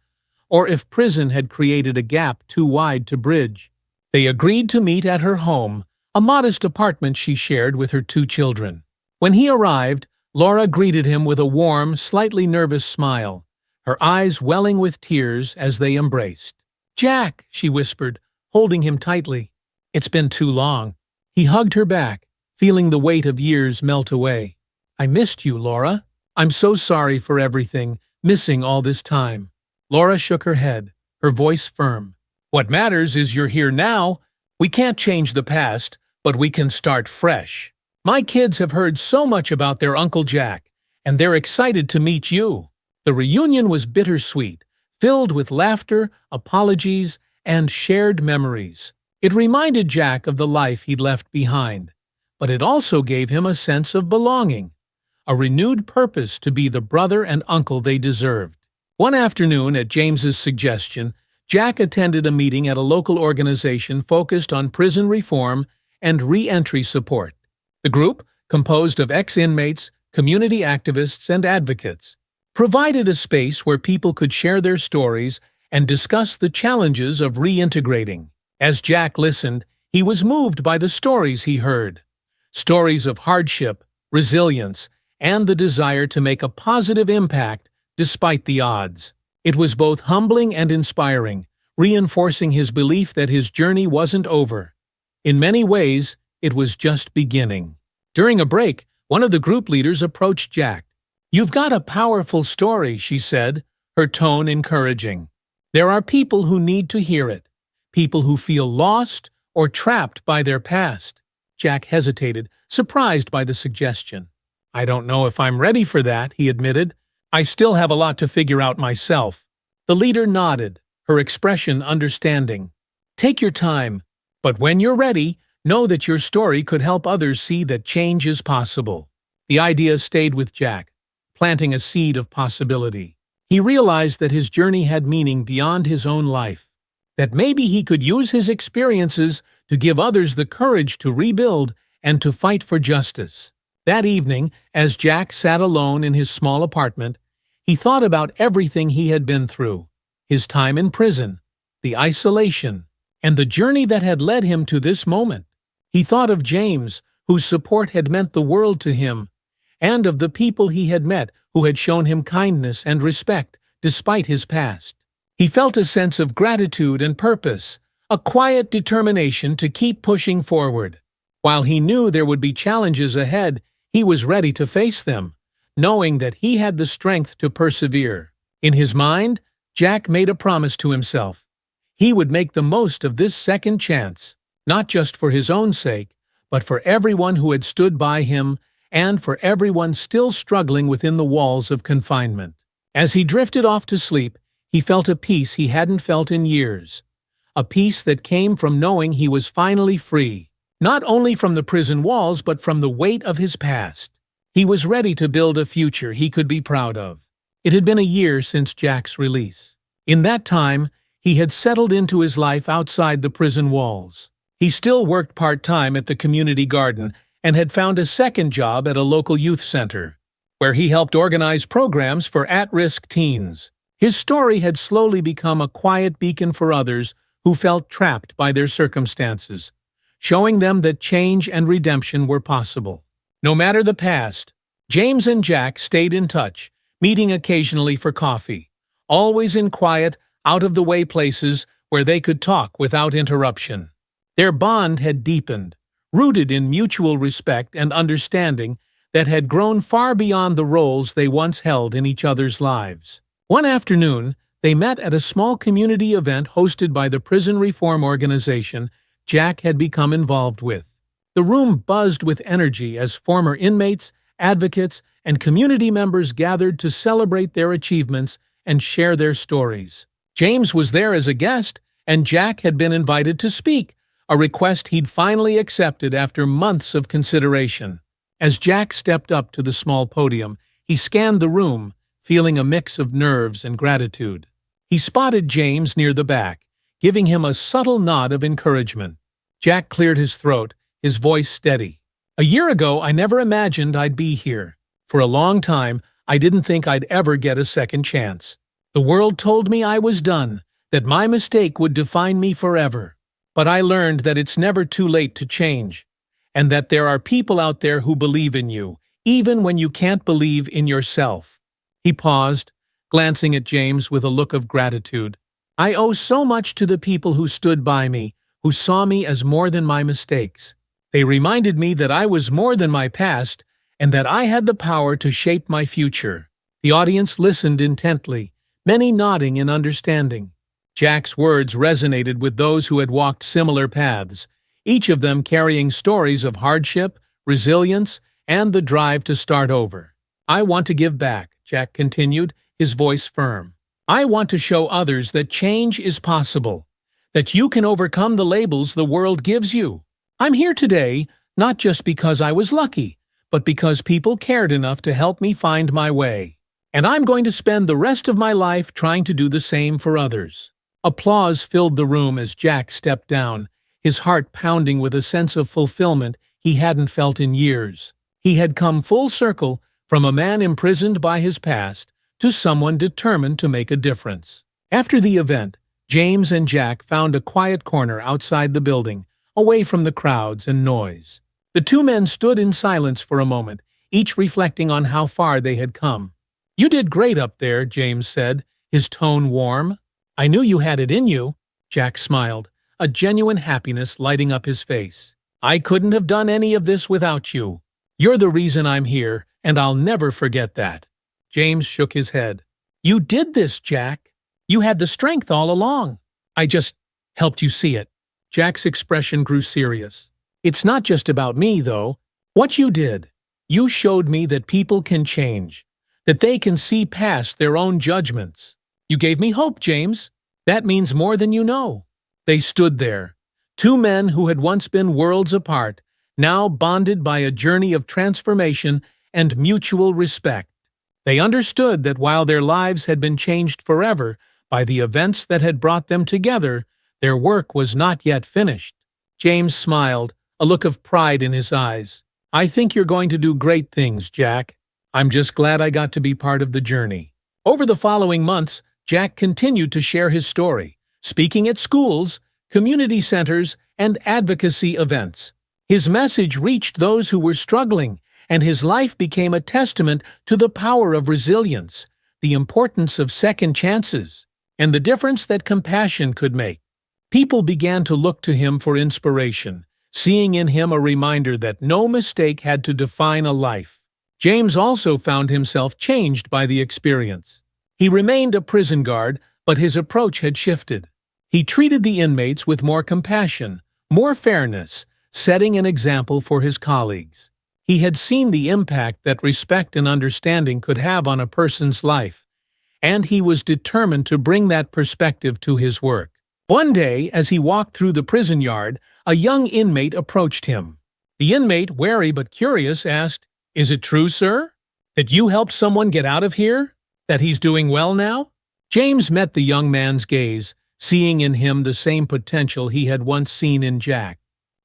Speaker 1: or if prison had created a gap too wide to bridge. They agreed to meet at her home, a modest apartment she shared with her 2 children. When he arrived, Laura greeted him with a warm, slightly nervous smile, her eyes welling with tears as they embraced. "Jack," she whispered, holding him tightly. "It's been too long." He hugged her back, feeling the weight of years melt away. "I missed you, Laura. I'm so sorry for everything, missing all this time." Laura shook her head, her voice firm. "What matters is you're here now. We can't change the past, but we can start fresh. My kids have heard so much about their Uncle Jack, and they're excited to meet you." The reunion was bittersweet, filled with laughter, apologies, and shared memories. It reminded Jack of the life he'd left behind, but it also gave him a sense of belonging, a renewed purpose to be the brother and uncle they deserved. One afternoon, at James's suggestion, Jack attended a meeting at a local organization focused on prison reform and re-entry support. The group, composed of ex-inmates, community activists, and advocates, provided a space where people could share their stories and discuss the challenges of reintegrating. As Jack listened, he was moved by the stories he heard. Stories of hardship, resilience, and the desire to make a positive impact despite the odds. It was both humbling and inspiring, reinforcing his belief that his journey wasn't over. In many ways, it was just beginning. During a break, one of the group leaders approached Jack. "You've got a powerful story," she said, her tone encouraging. "There are people who need to hear it, people who feel lost or trapped by their past." Jack hesitated, surprised by the suggestion. "I don't know if I'm ready for that," he admitted. "I still have a lot to figure out myself." The leader nodded, her expression understanding. "Take your time, but when you're ready, know that your story could help others see that change is possible." The idea stayed with Jack, planting a seed of possibility. He realized that his journey had meaning beyond his own life, that maybe he could use his experiences to give others the courage to rebuild and to fight for justice. That evening, as Jack sat alone in his small apartment, he thought about everything he had been through, his time in prison, the isolation, and the journey that had led him to this moment. He thought of James, whose support had meant the world to him, and of the people he had met who had shown him kindness and respect despite his past. He felt a sense of gratitude and purpose, a quiet determination to keep pushing forward. While he knew there would be challenges ahead, he was ready to face them, knowing that he had the strength to persevere. In his mind, Jack made a promise to himself. He would make the most of this second chance, not just for his own sake, but for everyone who had stood by him and for everyone still struggling within the walls of confinement. As he drifted off to sleep, he felt a peace he hadn't felt in years, a peace that came from knowing he was finally free, not only from the prison walls but from the weight of his past. He was ready to build a future he could be proud of. It had been a year since Jack's release. In that time, he had settled into his life outside the prison walls. He still worked part-time at the community garden and had found a second job at a local youth center, where he helped organize programs for at-risk teens. His story had slowly become a quiet beacon for others who felt trapped by their circumstances, showing them that change and redemption were possible. No matter the past, James and Jack stayed in touch, meeting occasionally for coffee, always in quiet, out-of-the-way places where they could talk without interruption. Their bond had deepened, rooted in mutual respect and understanding that had grown far beyond the roles they once held in each other's lives. One afternoon, they met at a small community event hosted by the prison reform organization Jack had become involved with. The room buzzed with energy as former inmates, advocates, and community members gathered to celebrate their achievements and share their stories. James was there as a guest, and Jack had been invited to speak, a request he'd finally accepted after months of consideration. As Jack stepped up to the small podium, he scanned the room, feeling a mix of nerves and gratitude. He spotted James near the back, giving him a subtle nod of encouragement. Jack cleared his throat, his voice steady. "A year ago, I never imagined I'd be here. For a long time, I didn't think I'd ever get a second chance. The world told me I was done, that my mistake would define me forever. But I learned that it's never too late to change, and that there are people out there who believe in you, even when you can't believe in yourself." He paused, glancing at James with a look of gratitude. "I owe so much to the people who stood by me, who saw me as more than my mistakes. They reminded me that I was more than my past, and that I had the power to shape my future." The audience listened intently, many nodding in understanding. Jack's words resonated with those who had walked similar paths, each of them carrying stories of hardship, resilience, and the drive to start over. "I want to give back," Jack continued, his voice firm. "I want to show others that change is possible, that you can overcome the labels the world gives you. I'm here today, not just because I was lucky, but because people cared enough to help me find my way. And I'm going to spend the rest of my life trying to do the same for others." Applause filled the room as Jack stepped down, his heart pounding with a sense of fulfillment he hadn't felt in years. He had come full circle from a man imprisoned by his past to someone determined to make a difference. After the event, James and Jack found a quiet corner outside the building, away from the crowds and noise. The two men stood in silence for a moment, each reflecting on how far they had come. "You did great up there," James said, his tone warm. "I knew you had it in you." Jack smiled, a genuine happiness lighting up his face. "I couldn't have done any of this without you. You're the reason I'm here, and I'll never forget that." James shook his head. "You did this, Jack. You had the strength all along. I just helped you see it." Jack's expression grew serious. "It's not just about me, though. What you did, you showed me that people can change, that they can see past their own judgments. You gave me hope, James. That means more than you know." They stood there, two men who had once been worlds apart, now bonded by a journey of transformation and mutual respect. They understood that while their lives had been changed forever by the events that had brought them together, their work was not yet finished. James smiled, a look of pride in his eyes. "I think you're going to do great things, Jack. I'm just glad I got to be part of the journey." Over the following months, Jack continued to share his story, speaking at schools, community centers, and advocacy events. His message reached those who were struggling, and his life became a testament to the power of resilience, the importance of second chances, and the difference that compassion could make. People began to look to him for inspiration, seeing in him a reminder that no mistake had to define a life. James also found himself changed by the experience. He remained a prison guard, but his approach had shifted. He treated the inmates with more compassion, more fairness, setting an example for his colleagues. He had seen the impact that respect and understanding could have on a person's life, and he was determined to bring that perspective to his work. One day, as he walked through the prison yard, a young inmate approached him. The inmate, wary but curious, asked, "Is it true, sir, that you helped someone get out of here? That he's doing well now?" James met the young man's gaze, seeing in him the same potential he had once seen in Jack.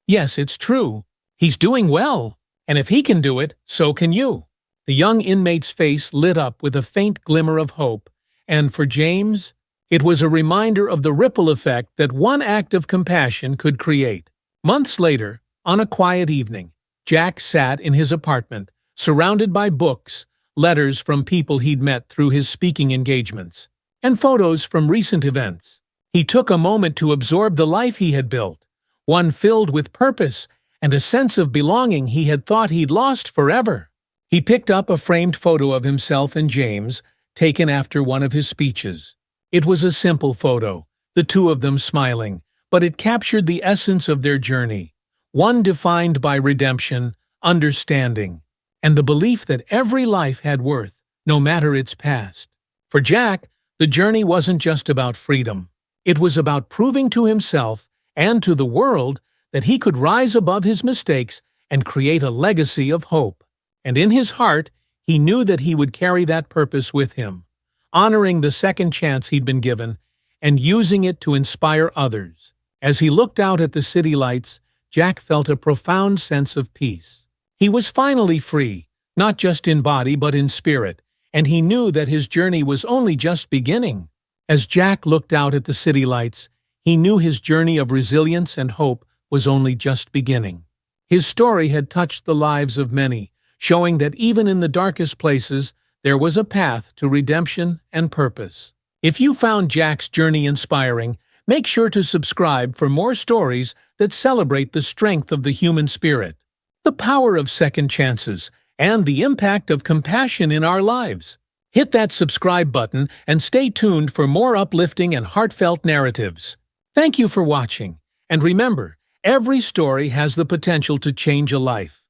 Speaker 1: "Yes, it's true. He's doing well, and if he can do it, so can you." The young inmate's face lit up with a faint glimmer of hope, and for James, it was a reminder of the ripple effect that one act of compassion could create. Months later, on a quiet evening, Jack sat in his apartment, surrounded by books, letters from people he'd met through his speaking engagements, and photos from recent events. He took a moment to absorb the life he had built, one filled with purpose and a sense of belonging he had thought he'd lost forever. He picked up a framed photo of himself and James, taken after one of his speeches. It was a simple photo, the two of them smiling, but it captured the essence of their journey, one defined by redemption, understanding, and the belief that every life had worth, no matter its past. For Jack, the journey wasn't just about freedom. It was about proving to himself and to the world that he could rise above his mistakes and create a legacy of hope. And in his heart, he knew that he would carry that purpose with him, honoring the second chance he'd been given and using it to inspire others. As he looked out at the city lights, Jack felt a profound sense of peace. He was finally free, not just in body but in spirit, and he knew that his journey was only just beginning. As Jack looked out at the city lights, he knew his journey of resilience and hope was only just beginning. His story had touched the lives of many, showing that even in the darkest places, there was a path to redemption and purpose. If you found Jack's journey inspiring, make sure to subscribe for more stories that celebrate the strength of the human spirit, the power of second chances, and the impact of compassion in our lives. Hit that subscribe button and stay tuned for more uplifting and heartfelt narratives. Thank you for watching, and remember, every story has the potential to change a life.